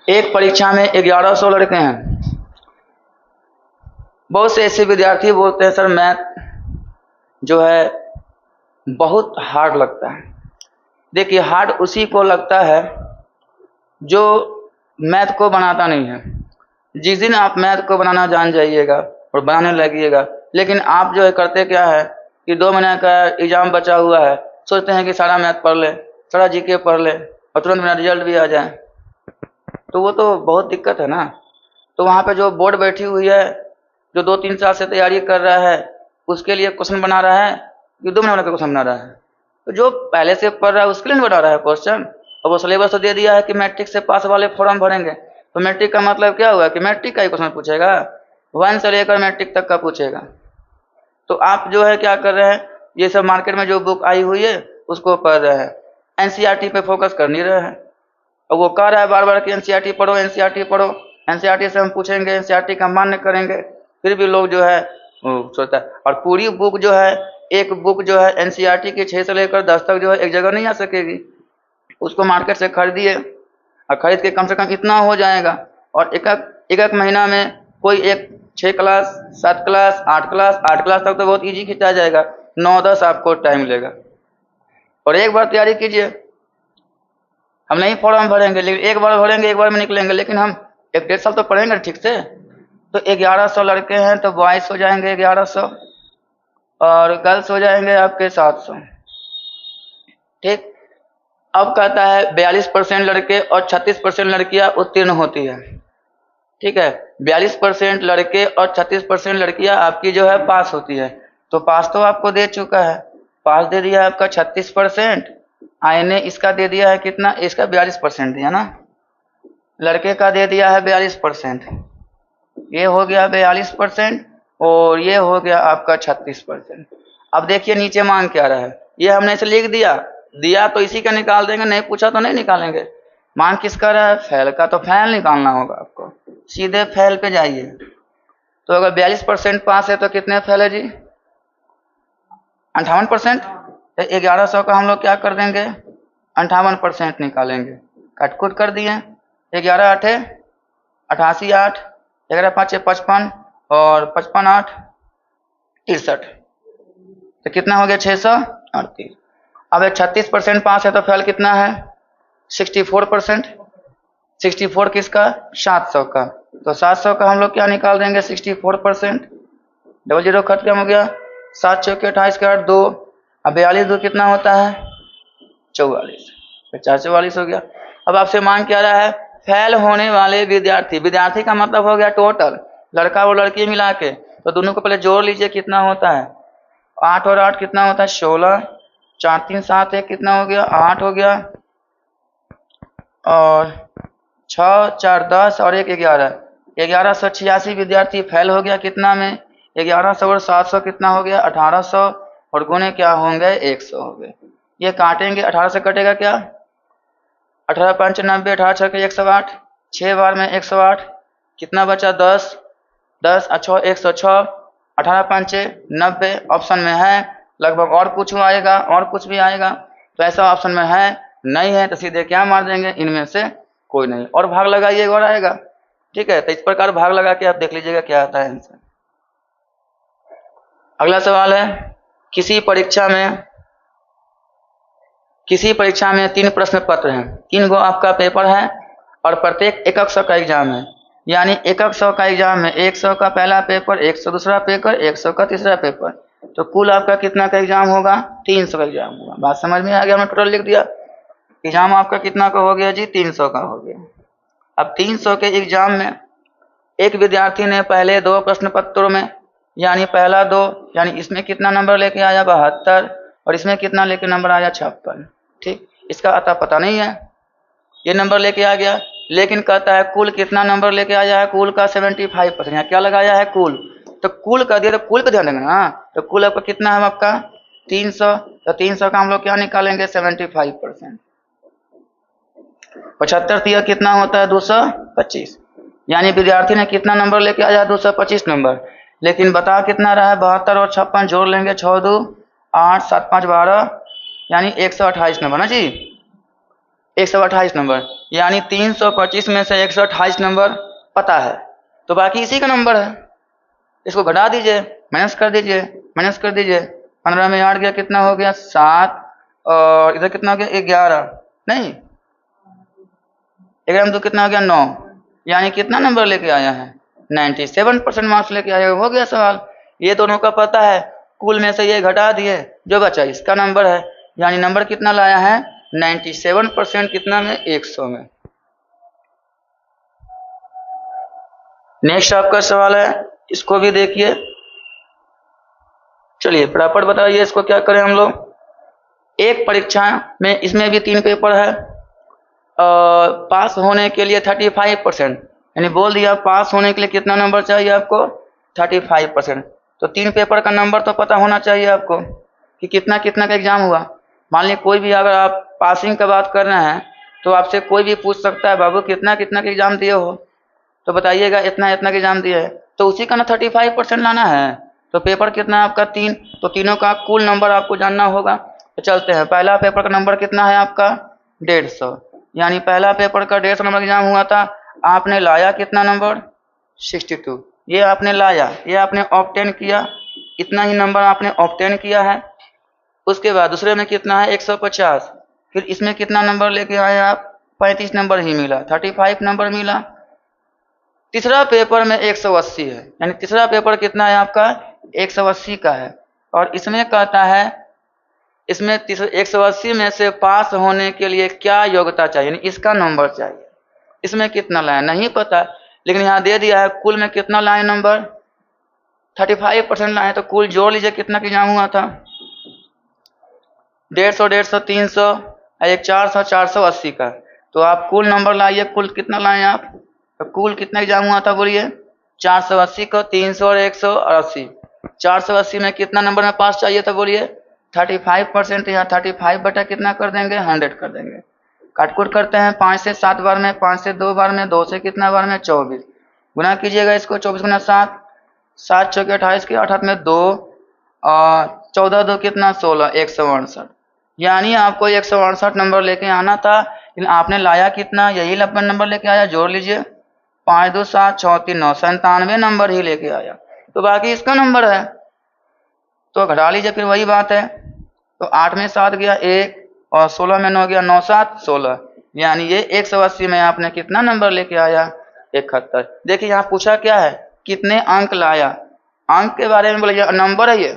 एक परीक्षा में 1100 लड़के हैं, बहुत से ऐसे विद्यार्थी बोलते हैं सर मैथ जो है बहुत हार्ड लगता है। देखिए हार्ड उसी को लगता है जो मैथ को बनाता नहीं है। जिस दिन आप मैथ को बनाना जान जाइएगा और बनाने लगिएगा, लेकिन आप जो है करते क्या है कि 2 महीने का एग्जाम बचा हुआ है, सोचते हैं कि सारा मैथ पढ़ ले, सारा जीके पढ़ ले, और तुरंत मेरा रिजल्ट भी आ जाए, तो वो तो बहुत दिक्कत है ना। तो वहाँ पे जो बोर्ड बैठी हुई है, जो 2-3 साल से तैयारी कर रहा है, उसके लिए क्वेश्चन बना रहा है कि 2 महीने वाला का क्वेश्चन बना रहा है। तो जो पहले से पढ़ रहा है उसके लिए नहीं बना रहा है क्वेश्चन। और वो सिलेबस तो दे दिया है कि मैट्रिक से पास वाले फॉर्म भरेंगे, तो मैट्रिक का मतलब क्या हुआ कि मैट्रिक का ही क्वेश्चन पूछेगा, 1 से लेकर मैट्रिक तक का पूछेगा। तो आप जो है क्या कर रहे हैं, ये सब मार्केट में जो बुक आई हुई है उसको पढ़ रहे हैं, एनसीईआरटी पे फोकस कर नहीं रहे हैं। और वो कह रहा है बार बार कि एनसीईआरटी पढ़ो, एनसीईआरटी पढ़ो, एनसीईआरटी से हम पूछेंगे, एनसीईआरटी का मान्य करेंगे, फिर भी लोग जो है वो सोचता है। और पूरी बुक जो है, एक बुक जो है एनसीईआरटी की 6 से लेकर 10 तक जो है एक जगह नहीं आ सकेगी, उसको मार्केट से खरीदिए, और खरीद के कम से कम इतना हो जाएगा, और एक महीना में कोई एक 6 क्लास, 7 क्लास, 8 क्लास, 8 क्लास तक तो बहुत इजी खिंचा जाएगा, 9-10 आपको टाइम लेगा। और एक बार तैयारी कीजिए, हम नहीं फॉर्म भरेंगे, लेकिन एक बार भरेंगे, एक बार में निकलेंगे, लेकिन हम 1-1.5 साल तो पढ़ेंगे ठीक से। तो 1100 लड़के हैं तो बॉयज हो जाएंगे 1100, और गर्ल्स हो जाएंगे आपके 700। ठीक। अब कहता है 42% लड़के और 36% लड़कियां उत्तीर्ण होती है। ठीक है, 42% लड़के और 36% लड़कियां आपकी जो है पास होती है। तो पास तो आपको दे चुका है, पास दे दिया है आपका 36%, आईने इसका दे दिया है कितना, इसका 42% दिया ना, लड़के का दे दिया है 42%, ये हो गया 42%, और ये हो गया आपका 36%। अब देखिए नीचे मांग क्या रहा है, ये हमने इसे लिख दिया तो इसी का निकाल देंगे, नहीं पूछा तो नहीं निकालेंगे। मांग किसका रहा है, फैल का, तो फैल निकालना होगा आपको, सीधे फैल पे जाइए। तो अगर 42% पास है तो कितने फैल है जी, 58%। 1100 का हम लोग क्या कर देंगे, 58% निकालेंगे, कटकुट कर दिए, 11 8 88, 8 11 5 55, और 55 8 63, तो कितना हो गया 638। अब 36% पास है तो फैल कितना है 64%, 64 किसका, 700 का, तो 700 का हम लोग क्या निकाल देंगे 64%, 00 खत्म हो गया, 7 चौके 28 के 8 2, अब 42 2 कितना होता है 44, 44 हो गया। अब आपसे मांग क्या रहा है, फेल होने वाले विद्यार्थी, विद्यार्थी का मतलब हो गया टोटल, लड़का और लड़की मिला के, तो दोनों को पहले जोड़ लीजिए कितना होता है, 8 और 8 कितना होता है 16, 4 3 7 1 कितना हो गया 8 हो गया, और 6 4 10 और 1 11, 1186 विद्यार्थी फेल हो गया कितना में, 1100 और 700 कितना हो गया 1800, और गुणे क्या होंगे 100 हो गए। ये काटेंगे, 18 से कटेगा क्या, 18 5 90, 18 6 108, 6 बार में 108, कितना बचा 10 10 अच्छा 106, 18 5 90 ऑप्शन में है, लगभग और कुछ आएगा, और कुछ भी आएगा, तो ऐसा ऑप्शन में है नहीं है तो सीधे क्या मार देंगे, इनमें से कोई नहीं, और भाग लगाइएगा और आएगा। ठीक है, तो इस प्रकार भाग लगा के आप देख लीजिएगा क्या आता है आंसर। अगला सवाल है, किसी परीक्षा में 3 प्रश्न पत्र हैं, 3 गो आपका पेपर है, और प्रत्येक 100 का एग्जाम है, यानी 100 का एग्जाम में 100 का पहला पेपर, 100 दूसरा पेपर, 100 का तीसरा पेपर, तो कुल आपका कितना का एग्जाम होगा 300 का एग्जाम होगा। बात समझ में आ गया, हमने टोटल लिख दिया, एग्जाम आपका कितना का हो गया जी 300 का हो गया। अब 300 के एग्जाम में एक विद्यार्थी ने पहले 2 प्रश्न पत्रों में, यानी पहला 2, यानी इसमें कितना नंबर लेके आया 72, और इसमें कितना लेके नंबर आया 56। ठीक, इसका अता पता नहीं है, ये नंबर लेके आ गया, लेकिन कहता है कुल कितना नंबर लेके आया है, कुल का 75%, यहाँ क्या लगाया है कुल, तो कुल का दिया तो कुल का ध्यान देंगे ना, तो कुल आपका कितना है आपका 300, तो 300 का हम लोग क्या निकालेंगे 75%, 75 दिया कितना होता है 225, यानी विद्यार्थी ने कितना नंबर लेके आया 225 नंबर, लेकिन बता कितना रहा है 72 और 56 जोड़ लेंगे 6 2 8 7 5 12, यानी 128 नंबर ना जी, 128 नंबर, यानी 325 में से 128 नंबर पता है, तो बाकी इसी का नंबर है, इसको घटा दीजिए, माइनस कर दीजिए, 15 में 8 गया कितना हो गया 7, और इधर कितना हो गया 11, नहीं 11 में 2 कितना हो गया 9, यानी कितना नंबर लेके आया है 97% मार्क्स लेके आया, हो गया सवाल। ये दोनों का पता है, कुल में से ये घटा दिए, जो बचा इसका नंबर है, यानी नंबर कितना लाया है 97% कितना में, 100 में। नेक्स्ट आपका सवाल है, इसको भी देखिए। चलिए फटाफट बताइए इसको क्या करें हम लोग। एक परीक्षा में, इसमें भी 3 पेपर है। पास होने के लिए 35%, यानी बोल दिया पास होने के लिए कितना नंबर चाहिए आपको, 35%। तो 3 पेपर का नंबर तो पता होना चाहिए आपको कि कितना कितना का एग्जाम हुआ। मान लीजिए कोई भी, अगर आप पासिंग का बात कर रहे हैं तो आपसे कोई भी पूछ सकता है बाबू कितना कितना का एग्जाम दिए हो, तो बताइएगा इतना इतना का एग्जाम दिया है, तो उसी का ना 35% लाना है। तो पेपर कितना है आपका, 3, तो तीनों का कुल नंबर आपको जानना होगा। तो चलते हैं, पहला पेपर का नंबर कितना है आपका, 150, यानी पहला पेपर का 150 नंबर एग्जाम हुआ था। आपने लाया कितना नंबर, 62, ये आपने लाया, ये आपने ऑब्टेन किया, इतना ही नंबर आपने ऑब्टेन किया है। उसके बाद दूसरे में कितना है, 150, फिर इसमें कितना नंबर लेके आए आप, 35 नंबर ही मिला, 35 नंबर मिला। तीसरा पेपर में 180 है, यानी तीसरा पेपर कितना है आपका, 180 का है। और इसमें कहता है, इसमें 180 में से पास होने के लिए क्या योग्यता चाहिए, यानी इसका नंबर चाहिए। इसमें कितना लाए नहीं पता, लेकिन यहाँ दे दिया है कुल में कितना लाए नंबर, 35% लाए। तो कुल जोड़ लीजिए कितना का एग्जाम हुआ था, 150, 150, 300, एक 400, 480 का। तो आप कुल नंबर लाइए, कुल कितना लाए आप, तो कुल कितना एग्जाम हुआ था बोलिए, 480 को 300 और 180, 480 में कितना नंबर में पास चाहिए था बोलिए, 35%। यहाँ 35 बटा कितना कर देंगे, 100 कर देंगे। काटकुट करते हैं, 5 से 7 बार में, 5 से 2 बार में, 2 से कितना बार में, 24, गुना कीजिएगा इसको, 24 गुना 7, 7 चौके 28 के 8 में 2, और 14 2 कितना, 16, 168। यानी आपको 168 नंबर लेके आना था, लेकिन आपने लाया कितना, यही 90 नंबर लेके आया। जोड़ लीजिए, 5 2 7 6 3 9, 97 नंबर ही लेके आया। तो बाकी इसका नंबर है, तो घटा लीजिए, फिर वही बात है। तो 8 में 7 गया 1, और 16 में 9 गया, 9 7 16, यानी ये 180 में आपने कितना नंबर लेके आया, 71। देखिए यहाँ पूछा क्या है, कितने अंक लाया, अंक के बारे में बोलिए, नंबर है ये,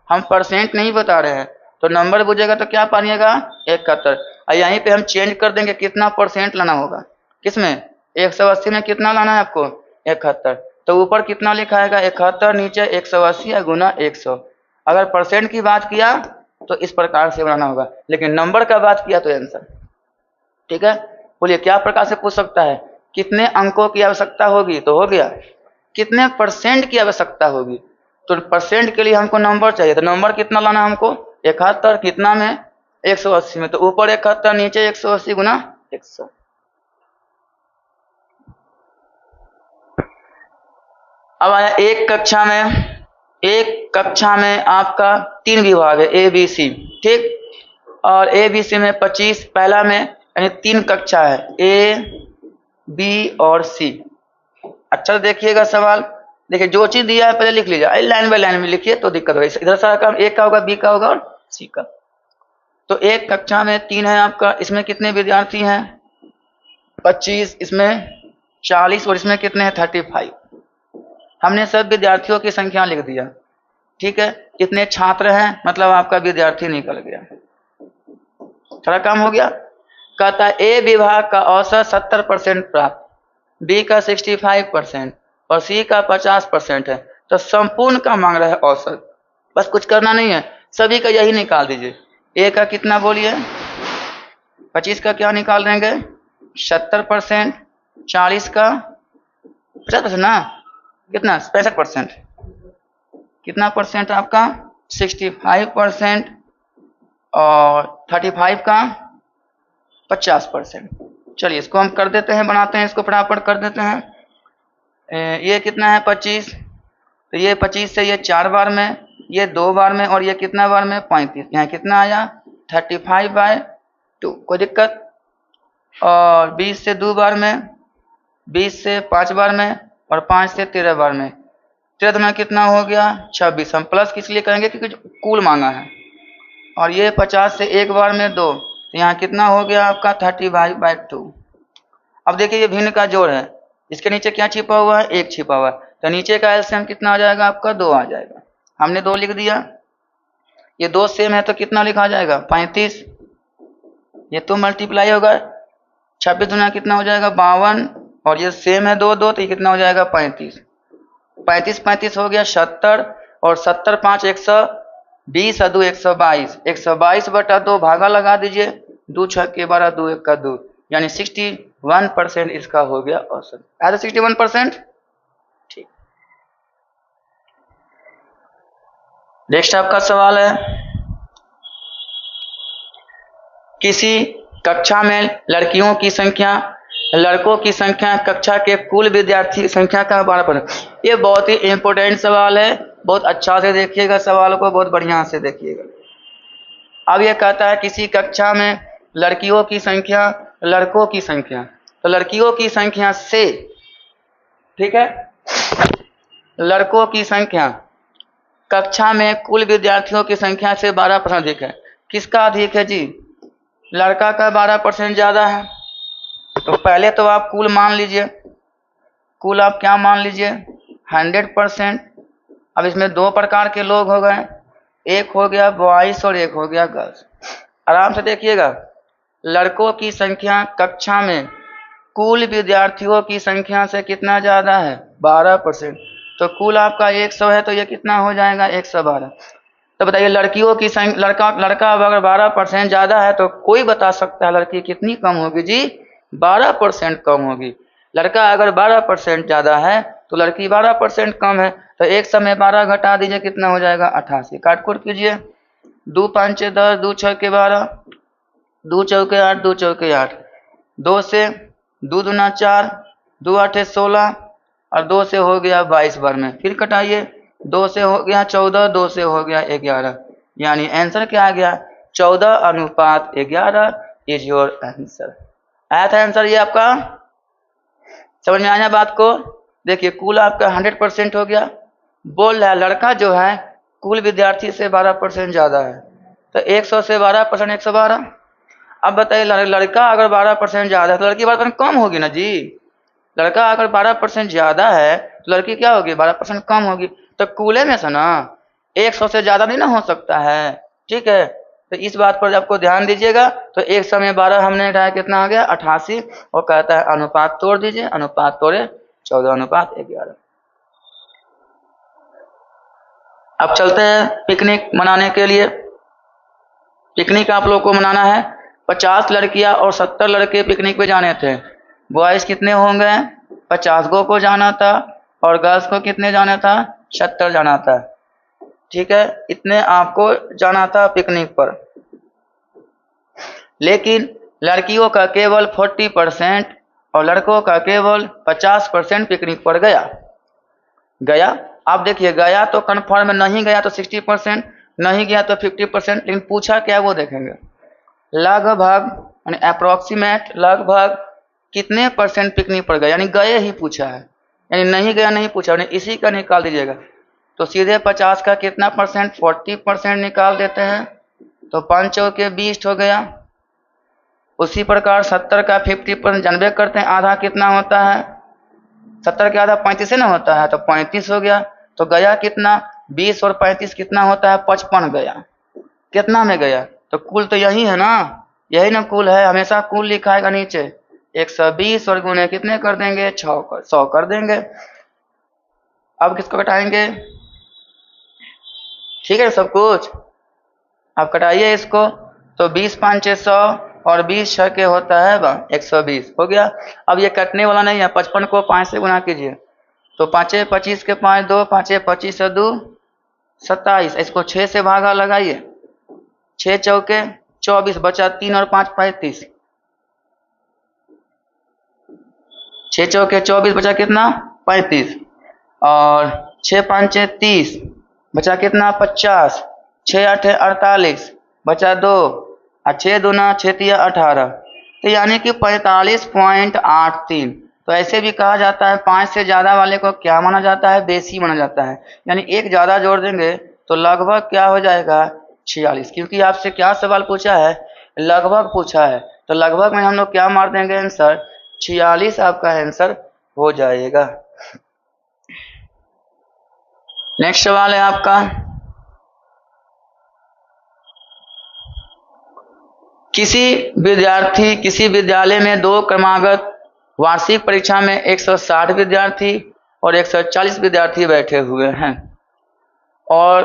हम परसेंट नहीं बता रहे हैं। तो नंबर पूछेगा तो क्या पाइएगा, 71। और यहीं पे हम चेंज कर देंगे, कितना परसेंट लाना होगा, किसमें, 180 में कितना लाना है आपको, 71। तो ऊपर कितना लिखा है, 71, नीचे 180 गुना 100। अगर परसेंट की बात किया तो इस प्रकार से बनाना होगा, लेकिन नंबर का बात किया तो आंसर। ठीक है, बोलिए क्या प्रकार से पूछ सकता है, कितने अंकों की आवश्यकता होगी, तो हो गया कितने परसेंट की आवश्यकता होगी। तो परसेंट के लिए हमको नंबर चाहिए, तो नंबर कितना लाना हमको, 71, कितना में, 180 में। तो ऊपर 71, नीचे 180 गुना 100। अब आया एक कक्षा में आपका 3 विभाग है, ए बी सी, ठीक। और ए बी सी में 25, पहला में, यानी 3 कक्षा है, ए बी और सी। अच्छा देखिएगा सवाल, देखिए जो चीज दिया है पहले लिख लीजिए, लाइन बाय लाइन में लिखिए तो दिक्कत होगी। इधर सारा काम ए का होगा, बी का होगा और सी का। तो एक कक्षा में 3 है आपका, इसमें कितने विद्यार्थी हैं, 25, इसमें 40, और इसमें कितने हैं, 35। हमने सब विद्यार्थियों की संख्या लिख दिया, ठीक है। कितने छात्र हैं, मतलब आपका विद्यार्थी निकल गया, सारा काम हो गया। कहता है ए विभाग का औसत 70% प्राप्त, बी का 65% और सी का 50% है। तो संपूर्ण का मांग रहा है औसत, बस कुछ करना नहीं है, सभी का यही निकाल दीजिए। ए का कितना बोलिए, 25 का क्या निकाल देंगे, 70%, 40 का 50% ना, कितना 65%, कितना परसेंट आपका 65%, और 35 का 50%। चलिए इसको हम कर देते हैं, बनाते हैं इसको, फटाफट कर देते हैं। ये कितना है 25, तो ये 25 से ये 4 बार में, ये 2 बार में, और ये कितना बार में 35, यहाँ कितना आया 35/2, कोई दिक्कत। और 20 से 2 बार में, 20 से 5 बार में, और 5 से 13 बार में, 13 में कितना हो गया 26। हम प्लस किस लिए करेंगे, क्योंकि कुल मांगा है। और ये 50 से 1 बार में 2, तो यहाँ कितना हो गया आपका 35/2। अब देखिए ये भिन्न का जोड़ है, इसके नीचे क्या छिपा हुआ है, 1 छिपा हुआ है, तो नीचे का एलसीएम कितना आ जाएगा आपका, 2 आ जाएगा। हमने 2 लिख दिया, ये 2 सेम है तो कितना लिखा जाएगा 35, ये तो मल्टीप्लाई होगा, 26 दूना कितना हो जाएगा 52, और ये सेम है 2 2, तो ये कितना हो जाएगा 35। 35 35 हो गया 70, और 70 5 120 और 2 122, 122 बटा 2 भागा लगा दीजिए, 2 6 के 12, 2 1 का 2, यानी 61% इसका हो गया औसत। आया तो 61%। ठीक, नेक्स्ट आपका सवाल है, किसी कक्षा में लड़कियों की संख्या लड़कों की संख्या कक्षा के कुल विद्यार्थी संख्या का 12%। ये बहुत ही इंपॉर्टेंट सवाल है, बहुत अच्छा से देखिएगा सवाल को, बहुत बढ़िया से देखिएगा। अब ये कहता है किसी कक्षा में लड़कियों की संख्या लड़कों की संख्या, तो लड़कियों की संख्या से, ठीक है, लड़कों की संख्या कक्षा में कुल विद्यार्थियों की संख्या से 12% अधिक है। किसका अधिक है जी? लड़का का 12% ज़्यादा है। तो पहले तो आप कुल मान लीजिए, कुल आप क्या मान लीजिए 100%। अब इसमें 2 प्रकार के लोग हो गए, एक हो गया बॉयज और एक हो गया गर्ल्स। आराम से देखिएगा, लड़कों की संख्या कक्षा में कुल विद्यार्थियों की संख्या से कितना ज़्यादा है 12%। तो कुल आपका 100 है, तो ये कितना हो जाएगा 112। तो बताइए लड़कियों की संख्या, लड़का अगर 12% ज़्यादा है तो कोई बता सकता है लड़की कितनी कम होगी जी? 12% कम होगी। लड़का अगर 12% ज़्यादा है तो लड़की 12% कम है। तो 100 में 12 घटा दीजिए, कितना हो जाएगा 88। काटकुट कीजिए, 2 5 10, 2 6 के 12, 2 चौके 8, 2 चौके 8, 2 से 2 दूना 4, 2 8 16, और 2 से हो गया 22 बार में। फिर कटाइए, 2 से हो गया 14, 2 से हो गया 11, यानी आंसर क्या आ गया 14:11 इज योर आंसर। आया था आंसर ये आपका? समझ में आया बात को? देखिए कुल आपका 100% हो गया। बोल रहा है लड़का जो है कुल विद्यार्थी से 12% ज़्यादा है, तो 100 से 12% 112। अब बताइए लड़का अगर 12% ज़्यादा है तो लड़की 12% कम होगी ना जी? लड़का अगर 12% ज़्यादा है तो लड़की क्या होगी 12% कम होगी। तो कूले में से ना 100 से ज़्यादा नहीं ना हो सकता है, ठीक है? तो इस बात पर आपको ध्यान दीजिएगा। तो 100 में 12 हमने घटाया, कितना आ गया 88, और कहता है अनुपात तोड़ दीजिए, अनुपात तोड़े 14:11। अब चलते हैं पिकनिक मनाने के लिए। पिकनिक आप लोग को मनाना है, 50 लड़कियां और 70 लड़के पिकनिक पे जाने थे। बॉयज़ कितने होंगे 50 को जाना था, और गर्ल्स को कितने जाना था 70 जाना था, ठीक है? इतने आपको जाना था पिकनिक पर। लेकिन लड़कियों का केवल 40% और लड़कों का केवल 50% पिकनिक पर गया। आप देखिए गया तो कन्फर्म, नहीं गया तो 60%, नहीं गया तो 50%। लेकिन पूछा क्या वो देखेंगे, लगभग यानी अप्रोक्सीमेट लगभग कितने परसेंट पिकनिक पर गए, यानी गए ही पूछा है, यानी नहीं गया नहीं पूछा, यानी इसी का निकाल दीजिएगा। तो सीधे 50 का कितना परसेंट 40% निकाल देते हैं, तो 5 चौके 20 हो गया। उसी प्रकार 70 का 50% जानबे करते हैं, आधा कितना होता है 70 के आधा 35 से ना होता है, तो 35 हो गया। तो गया कितना 20 और 35 कितना होता है 55 गया। कितना में गया? तो कुल तो यही है ना, यही ना कुल है, हमेशा कुल लिखाएगा नीचे। 120 और गुने कितने कर देंगे 100 कर देंगे। अब किसको घटाएंगे? ठीक है सब कुछ, अब कटाइए इसको। तो 20 5 100 और 20 6 के होता है 120 हो गया। अब ये कटने वाला नहीं है, 55 को 5 से गुना कीजिए, तो 5 25 के 5 2, 5 25 2 27, इसको 6 से भागा लगाइए, 6 चौके 24, बचा 3 और 5 35, 6 चौके 24 बचा कितना 35, और 6 5 30, बचा कितना 50, 6 8 48, बचा 2, और 6 दूना 6 तिया 18, तो यानी कि 45.83। तो ऐसे भी कहा जाता है 5 से ज़्यादा वाले को क्या माना जाता है बेसी माना जाता है, यानी एक ज़्यादा जोड़ देंगे तो लगभग क्या हो जाएगा 46। क्योंकि आपसे क्या सवाल पूछा है, लगभग पूछा है, तो लगभग में हम लोग क्या मार देंगे आंसर 46 आपका आंसर हो जाएगा। नेक्स्ट सवाल है आपका, किसी विद्यालय में 2 क्रमागत वार्षिक परीक्षा में 160 विद्यार्थी और 140 विद्यार्थी बैठे हुए हैं। और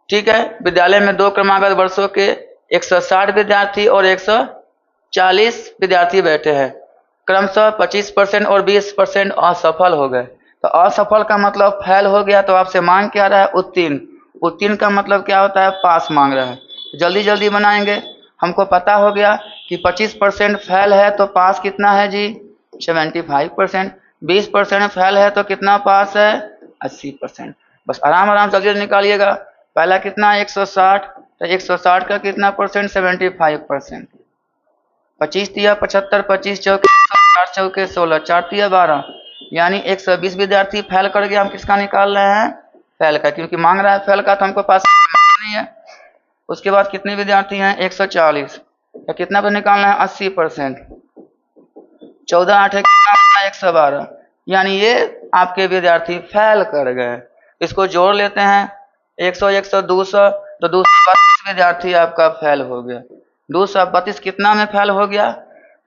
ठीक है, विद्यालय में 2 क्रमागत वर्षों के 160 विद्यार्थी और 140 विद्यार्थी बैठे हैं। क्रमशः 25% और 20% असफल हो गए। तो असफल का मतलब फेल हो गया, तो आपसे मांग क्या रहा है? उत्तीर्ण। उत्तीर्ण का मतलब क्या होता है? पास मांग रहा है। जल्दी जल्दी बनाएंगे। हमको पता हो गया कि 25% फेल है तो पास कितना है जी? 75%। 20% फेल है तो कितना पास है? 80%। बस आराम आराम से जल्दी निकालिएगा। पहला कितना? 160। तो 160 का कितना परसेंट? 75%। 25 दिया 75, 25 चौके 4 चौके 16, 4 दिया 12, यानी 120 विद्यार्थी फेल कर गया। हम किसका निकाल रहे हैं? फेल का, क्योंकि मांग रहा है फेल का, तो हमको पास नहीं है। उसके बाद कितने विद्यार्थी हैं? 140। तो कितना पे निकालना है? 80%। 14 8 कितना होता है? 112, यानी ये आपके विद्यार्थी फेल कर गए। इसको जोड़ लेते हैं, 100 100 200, तो 232 विद्यार्थी आपका फेल हो गया। 232 कितना में फेल हो गया?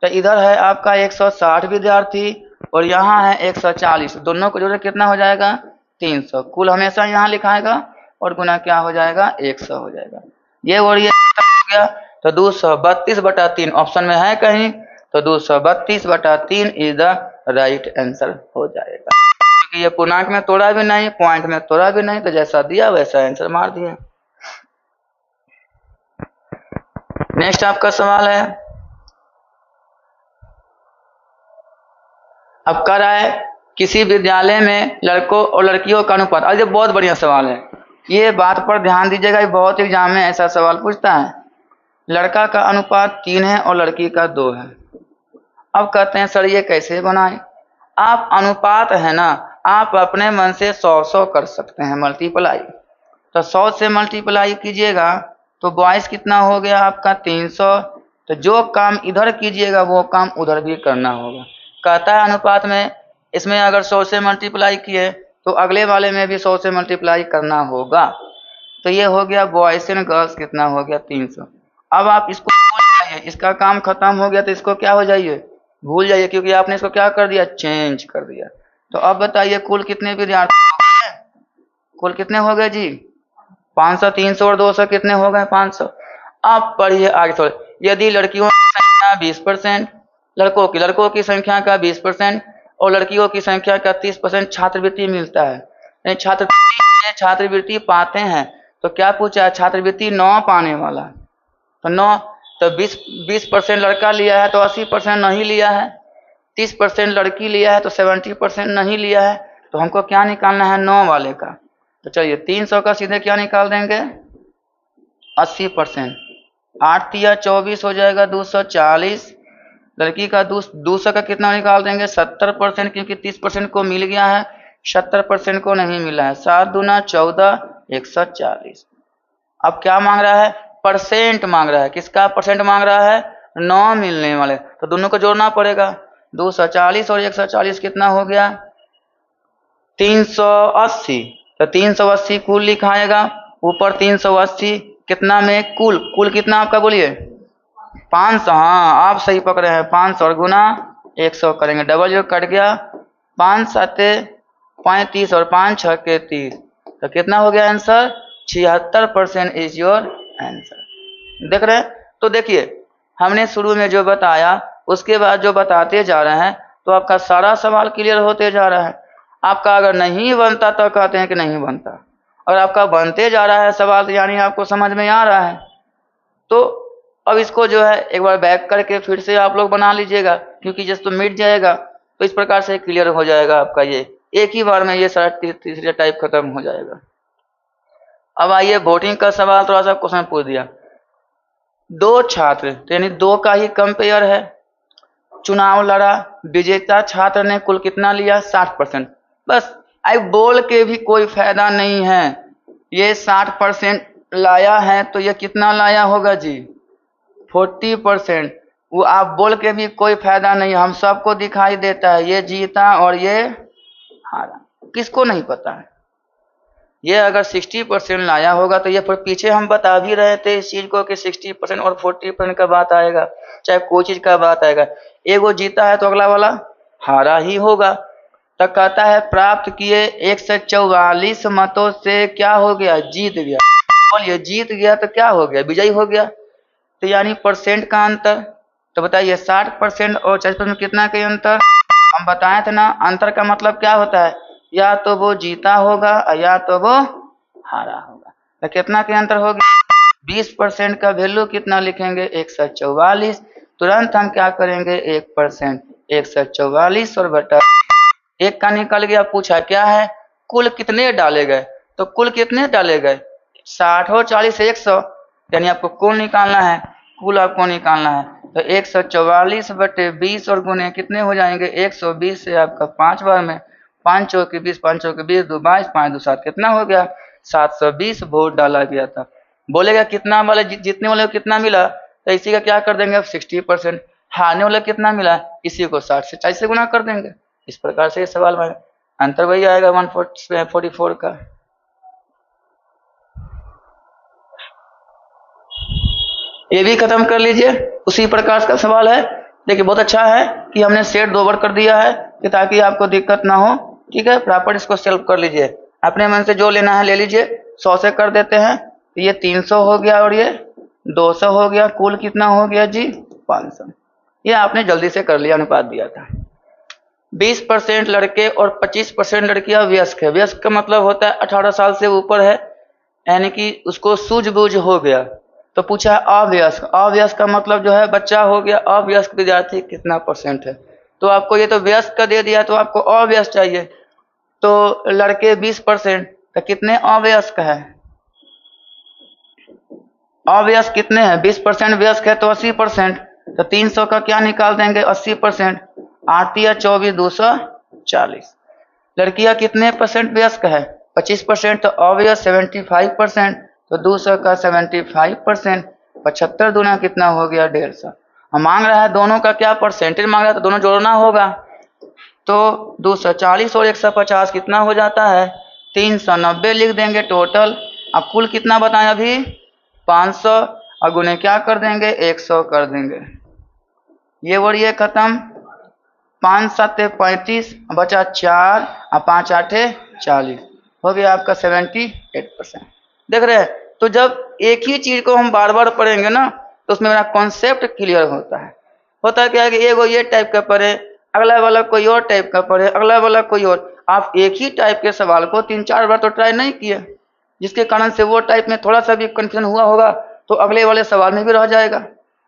तो इधर है आपका 160 विद्यार्थी और यहाँ है 140, दोनों को जोड़े कितना हो जाएगा? 300। कुल हमेशा यहाँ लिखाएगा और गुना क्या हो जाएगा? 100 हो जाएगा। ये और ये हो गया, तो 232/3 ऑप्शन में है कहीं, तो 232/3 इज द राइट आंसर हो जाएगा। क्योंकि ये पूर्णांक में तोड़ा भी नहीं, पॉइंट में तोड़ा भी नहीं, तो जैसा दिया वैसा आंसर मार दिया। नेक्स्ट आपका सवाल है, अब कह रहा है किसी विद्यालय में लड़कों और लड़कियों का अनुपात। अरे बहुत बढ़िया सवाल है, ये बात पर ध्यान दीजिएगा, ये बहुत एग्जाम में ऐसा सवाल पूछता है। लड़का का अनुपात 3 है और लड़की का 2 है। अब कहते हैं सर ये कैसे बनाए? आप अनुपात है ना, आप अपने मन से 100 कर सकते हैं मल्टीप्लाई। तो 100 से मल्टीप्लाई कीजिएगा तो बॉयस कितना हो गया आपका? 300। तो जो काम इधर कीजिएगा वो काम उधर भी करना होगा। कहता है अनुपात में, इसमें अगर 100 से मल्टीप्लाई किए तो अगले वाले में भी 100 से मल्टीप्लाई करना होगा। तो ये हो गया बॉयस एंड गर्ल्स कितना हो गया? 300। अब आप इसको भूल जाइए, इसका काम खत्म हो गया, तो इसको क्या हो जाइए? भूल जाइए, क्योंकि आपने इसको क्या कर दिया? चेंज कर दिया। तो अब बताइए कुल कितने विद्यार्थी हो गए? कुल कितने हो गए जी? 500। 300 और 200 कितने हो गए? 500। अब पढ़िए आगे थोड़े। यदि लड़कियों की संख्या 20%, लड़कों की संख्या का 20% और लड़कियों की संख्या का 30% छात्रवृत्ति मिलता है। छात्रवृत्ति पाते हैं, तो क्या पूछा? छात्रवृत्ति 9 पाने वाला, तो 9, तो 20% लड़का लिया है तो 80% नहीं लिया है। 30% लड़की लिया है तो 70% नहीं लिया है। तो हमको क्या निकालना है? 9 वाले का। तो चलिए 300 का सीधे क्या निकाल देंगे? 80%। 8 तिया 24 हो जाएगा 240। लड़की का 200 का कितना निकाल देंगे? 70%, क्योंकि 30% को मिल गया है, 70% को नहीं मिला है। 7 दूना 14, 140। अब क्या मांग रहा है? परसेंट मांग रहा है। किसका परसेंट मांग रहा है? 9 मिलने वाले, तो दोनों को जोड़ना पड़ेगा। 240 और 140 कितना हो गया? 380। तो 380 कुल लिखाएगा, ऊपर 380 कितना में? कुल कितना आपका बोलिए? 500। हाँ आप सही पकड़े हैं, 500 और गुना 100 करेंगे, डबल जो कट गया। 5 7 35 और 5 6 30, तो कितना हो गया आंसर? 76% is your answer. देख रहे हैं? तो देखिए हमने शुरू में जो बताया उसके बाद जो बताते जा रहे हैं, तो आपका सारा सवाल क्लियर होते जा रहा है। आपका अगर नहीं बनता तो कहते हैं कि नहीं बनता, और आपका बनते जा रहा है सवाल, यानी आपको समझ में आ रहा है। तो अब इसको जो है एक बार बैक करके फिर से आप लोग बना लीजिएगा, क्योंकि जब तो मिट जाएगा तो इस प्रकार से क्लियर हो जाएगा आपका। ये एक ही बार में ये सारा तीसरा टाइप खत्म हो जाएगा। अब आइए वोटिंग का सवाल थोड़ा सा क्वेश्चन पूछ दिया। 2 छात्र, यानी 2 का ही कंपेयर है, चुनाव लड़ा, विजेता छात्र ने कुल कितना लिया? 60%। बस आई बोल के भी कोई फायदा नहीं है। ये 60% लाया है तो ये कितना लाया होगा जी? 40%। वो आप बोल के भी कोई फायदा नहीं, हम सबको दिखाई देता है ये जीता और ये हारा। किसको नहीं पता है? ये अगर 60% लाया होगा तो ये फिर पीछे हम बता भी रहे थे इस चीज को कि 60% और 40% का बात आएगा, चाहे कोई चीज का बात आएगा। एक वो जीता है तो अगला वाला हारा ही होगा। तो कहता है प्राप्त किए 144 मतों से क्या हो गया, जीत गया। बोलिए जीत गया तो क्या हो गया, विजयी हो गया। तो यानी परसेंट का अंतर, तो बताइए 60% और 40% कितना के अंतर, हम बताए थे ना अंतर का मतलब क्या होता है, या तो वो जीता होगा या तो वो हारा होगा। तो कितना के अंतर हो गया, 20% का वैल्यू कितना लिखेंगे 144। तुरंत हम क्या करेंगे 1%, 144 और बटा एक का निकल गया। पूछा क्या है, कुल कितने डाले गए, तो कुल कितने डाले गए 60 और 40 100, यानी आपको कुल निकालना है, कुल आपको निकालना है। तो 144 बटे 20 और गुने कितने हो जाएंगे 120 से आपका 5 बार में 5 चौके 20, 5 चौके 20, 2 22, 5 2 7, कितना हो गया 720 वोट डाला गया था। बोलेगा कितना वाले जीतने वाले को कितना मिला, तो इसी का क्या कर देंगे अब 60%, हारने वाले कितना मिला, इसी को 60 से 40 से गुना कर देंगे। इस प्रकार से ये सवाल में अंतर वही आएगा 144 का। ये भी खत्म कर लीजिए, उसी प्रकार का सवाल है। देखिए बहुत अच्छा है कि हमने सेट 2 बार कर दिया है कि ताकि आपको दिक्कत ना हो। ठीक है, फटाफट इसको सेल्फ कर लीजिए, अपने मन से जो लेना है ले लीजिए। 100 से कर देते हैं, ये 300 हो गया और ये 200 हो गया, कुल कितना हो गया जी 500। ये आपने जल्दी से कर लिया, अनुपात दिया था। 20% लड़के और 25% लड़कियां वयस्क है। वयस्क का मतलब होता है 18 साल से ऊपर है, यानी कि उसको सूझबूझ हो गया। तो पूछा अवयस्क, अवयस्क का मतलब जो है बच्चा हो गया। अवयस्क विद्यार्थी कितना परसेंट है, तो आपको ये तो वयस्क का दे दिया, तो आपको अवयस्क चाहिए। तो लड़के 20%, तो कितने अवयस्क है, अवयस्क कितने हैं 20% वयस्क है तो 80%, तो 300 का क्या निकाल देंगे 80%, 8 या 24 240। लड़कियां कितने परसेंट वयस्क है 25%, तो अवयस्क 75%, तो 200 का 75%, 75 दूना कितना हो गया 150। हम मांग रहा है दोनों का क्या परसेंटेज मांग रहा है, तो दोनों जोड़ना होगा। तो 240 और 150 कितना हो जाता है 390 लिख देंगे टोटल। अब कुल कितना बताएं अभी 500, और गुने क्या कर देंगे 100 कर देंगे। ये और ये खत्म, 5 7 35 बचा 4 और 5 8 40, हो गया आपका 78%। देख रहे हैं, तो जब एक ही चीज को हम बार बार पढ़ेंगे ना तो उसमें मेरा कॉन्सेप्ट क्लियर होता है। होता क्या है कि एगो ये टाइप का पढ़े, अगला वाला कोई और टाइप का पढ़े, अगला वाला कोई और। आप एक ही टाइप के सवाल को 3-4 बार तो ट्राई नहीं किए, जिसके कारण से वो टाइप में थोड़ा सा भी कंफ्यूजन हुआ होगा तो अगले वाले सवाल में भी रह जाएगा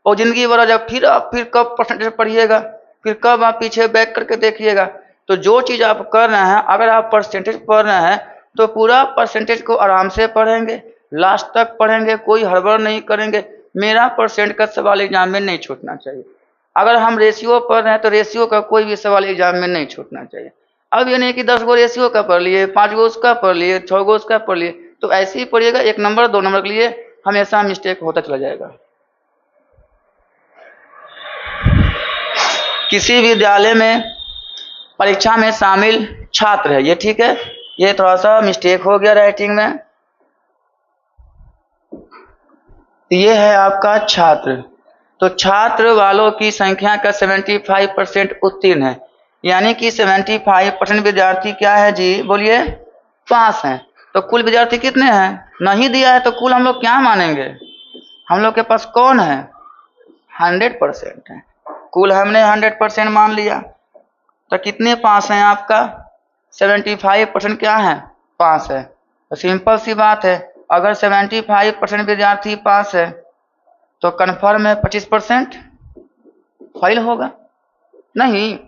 और जिंदगी भर रह जाएगा। फिर आप कब परसेंटेज पढ़िएगा, फिर कब आप पीछे बैक करके देखिएगा। तो जो चीज़ आप कर रहे हैं, अगर आप परसेंटेज पढ़ रहे हैं तो पूरा परसेंटेज को आराम से पढ़ेंगे, लास्ट तक पढ़ेंगे, कोई हड़बड़ नहीं करेंगे। मेरा परसेंट का सवाल एग्जाम में नहीं छूटना चाहिए। अगर हम रेशियो पढ़ रहे हैं तो रेशियो का कोई भी सवाल एग्जाम में नहीं छूटना चाहिए। अब ये नहीं कि 10 गो रेशियो का पढ़ लिए, 5 गो उसका पढ़ लिए, 6 गो उसका पढ़ लिए, तो ऐसे ही पढ़िएगा। 1 नंबर 2 नंबर के लिए हमेशा मिस्टेक होता चला जाएगा। किसी विद्यालय में परीक्षा में शामिल छात्र है, ये ठीक है, ये थोड़ा सा मिस्टेक हो गया राइटिंग में। ये है आपका छात्र, तो छात्र वालों की संख्या का 75% उत्तीर्ण है, यानी कि 75% विद्यार्थी क्या है जी, बोलिए पास हैं। तो कुल विद्यार्थी कितने हैं, नहीं दिया है तो कुल हम लोग क्या मानेंगे, हम लोग के पास कौन है 100% है, कुल हमने 100% मान लिया। तो कितने पास हैं आपका 75% क्या है पास है। तो सिंपल सी बात है, अगर 75% विद्यार्थी पास है तो कन्फर्म है 25% फेल होगा नहीं।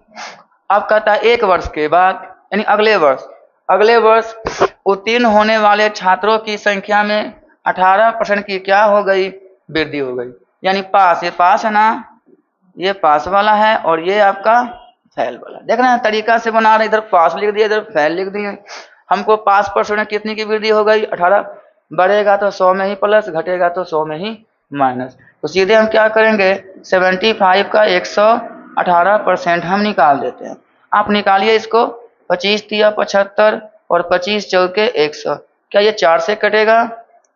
अब कहता है 1 वर्ष के बाद, यानी अगले वर्ष उत्तीर्ण होने वाले छात्रों की संख्या में 18% की क्या हो गई, वृद्धि हो गई। यानी पास, ये पास है ना, ये पास वाला है और ये आपका फेल वाला। देख रहे हैं तरीका से बना रहे, इधर पास लिख दिया, इधर फेल लिख दिए। हमको पास परसेंट कितनी की वृद्धि हो गई 18, बढ़ेगा तो 100 में ही प्लस, घटेगा तो 100 में ही माइनस। तो सीधे हम क्या करेंगे 75 का 118% हम निकाल देते हैं। आप निकालिए इसको, 25 तिया 75 और 25 चौके 100, क्या ये 4 से कटेगा?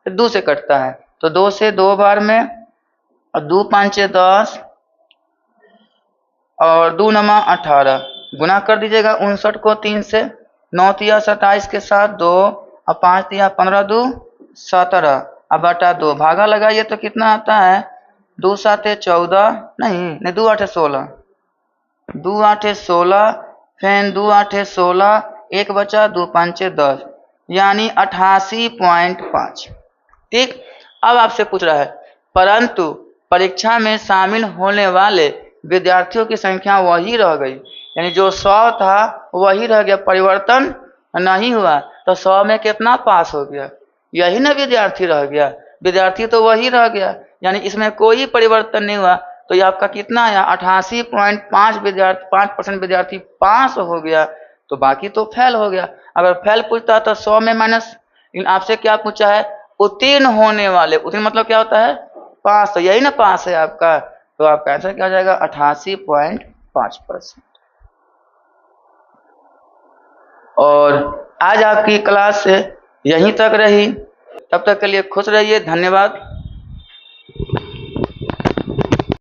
2 से कटता है, तो 2 से 2 बार में, और 2 5 10 और 2 9 18, गुना कर दीजिएगा 59 को 3 से, 9 तिया 27 के साथ 2 और 5 तिया 15, 2 17, अब बटा 2, भागा लगाइए तो कितना आता है? 2 7 14, नहीं 2 8 16, 2 8 16, फिर 2 8 16, 1 बचा, 2 5 10, यानी 88.5। ठीक, अब आपसे पूछ रहा है परंतु परीक्षा में शामिल होने वाले विद्यार्थियों की संख्या वही रह गई, यानी जो 100 था वही रह गया, परिवर्तन नहीं हुआ, तो 100 में कितना पास हो गया? यही ना विद्यार्थी रह गया, विद्यार्थी तो वही रह गया, यानी इसमें कोई परिवर्तन नहीं हुआ, तो ये आपका कितना आया? 88.5 विद्यार्थी, 5% विद्यार्थी पास हो गया, तो बाकी तो फेल हो गया। अगर फेल पूछता तो 100 में माइनस, लेकिन आपसे क्या पूछा है? उत्तीर्ण होने वाले, उत्तीर्ण मतलब क्या होता है? पास, तो यही ना पास है आपका, तो आपका आंसर क्या हो जाएगा? 88.5%। और आज आपकी क्लास यहीं तक रही, तब तक के लिए खुश रहिए, धन्यवाद।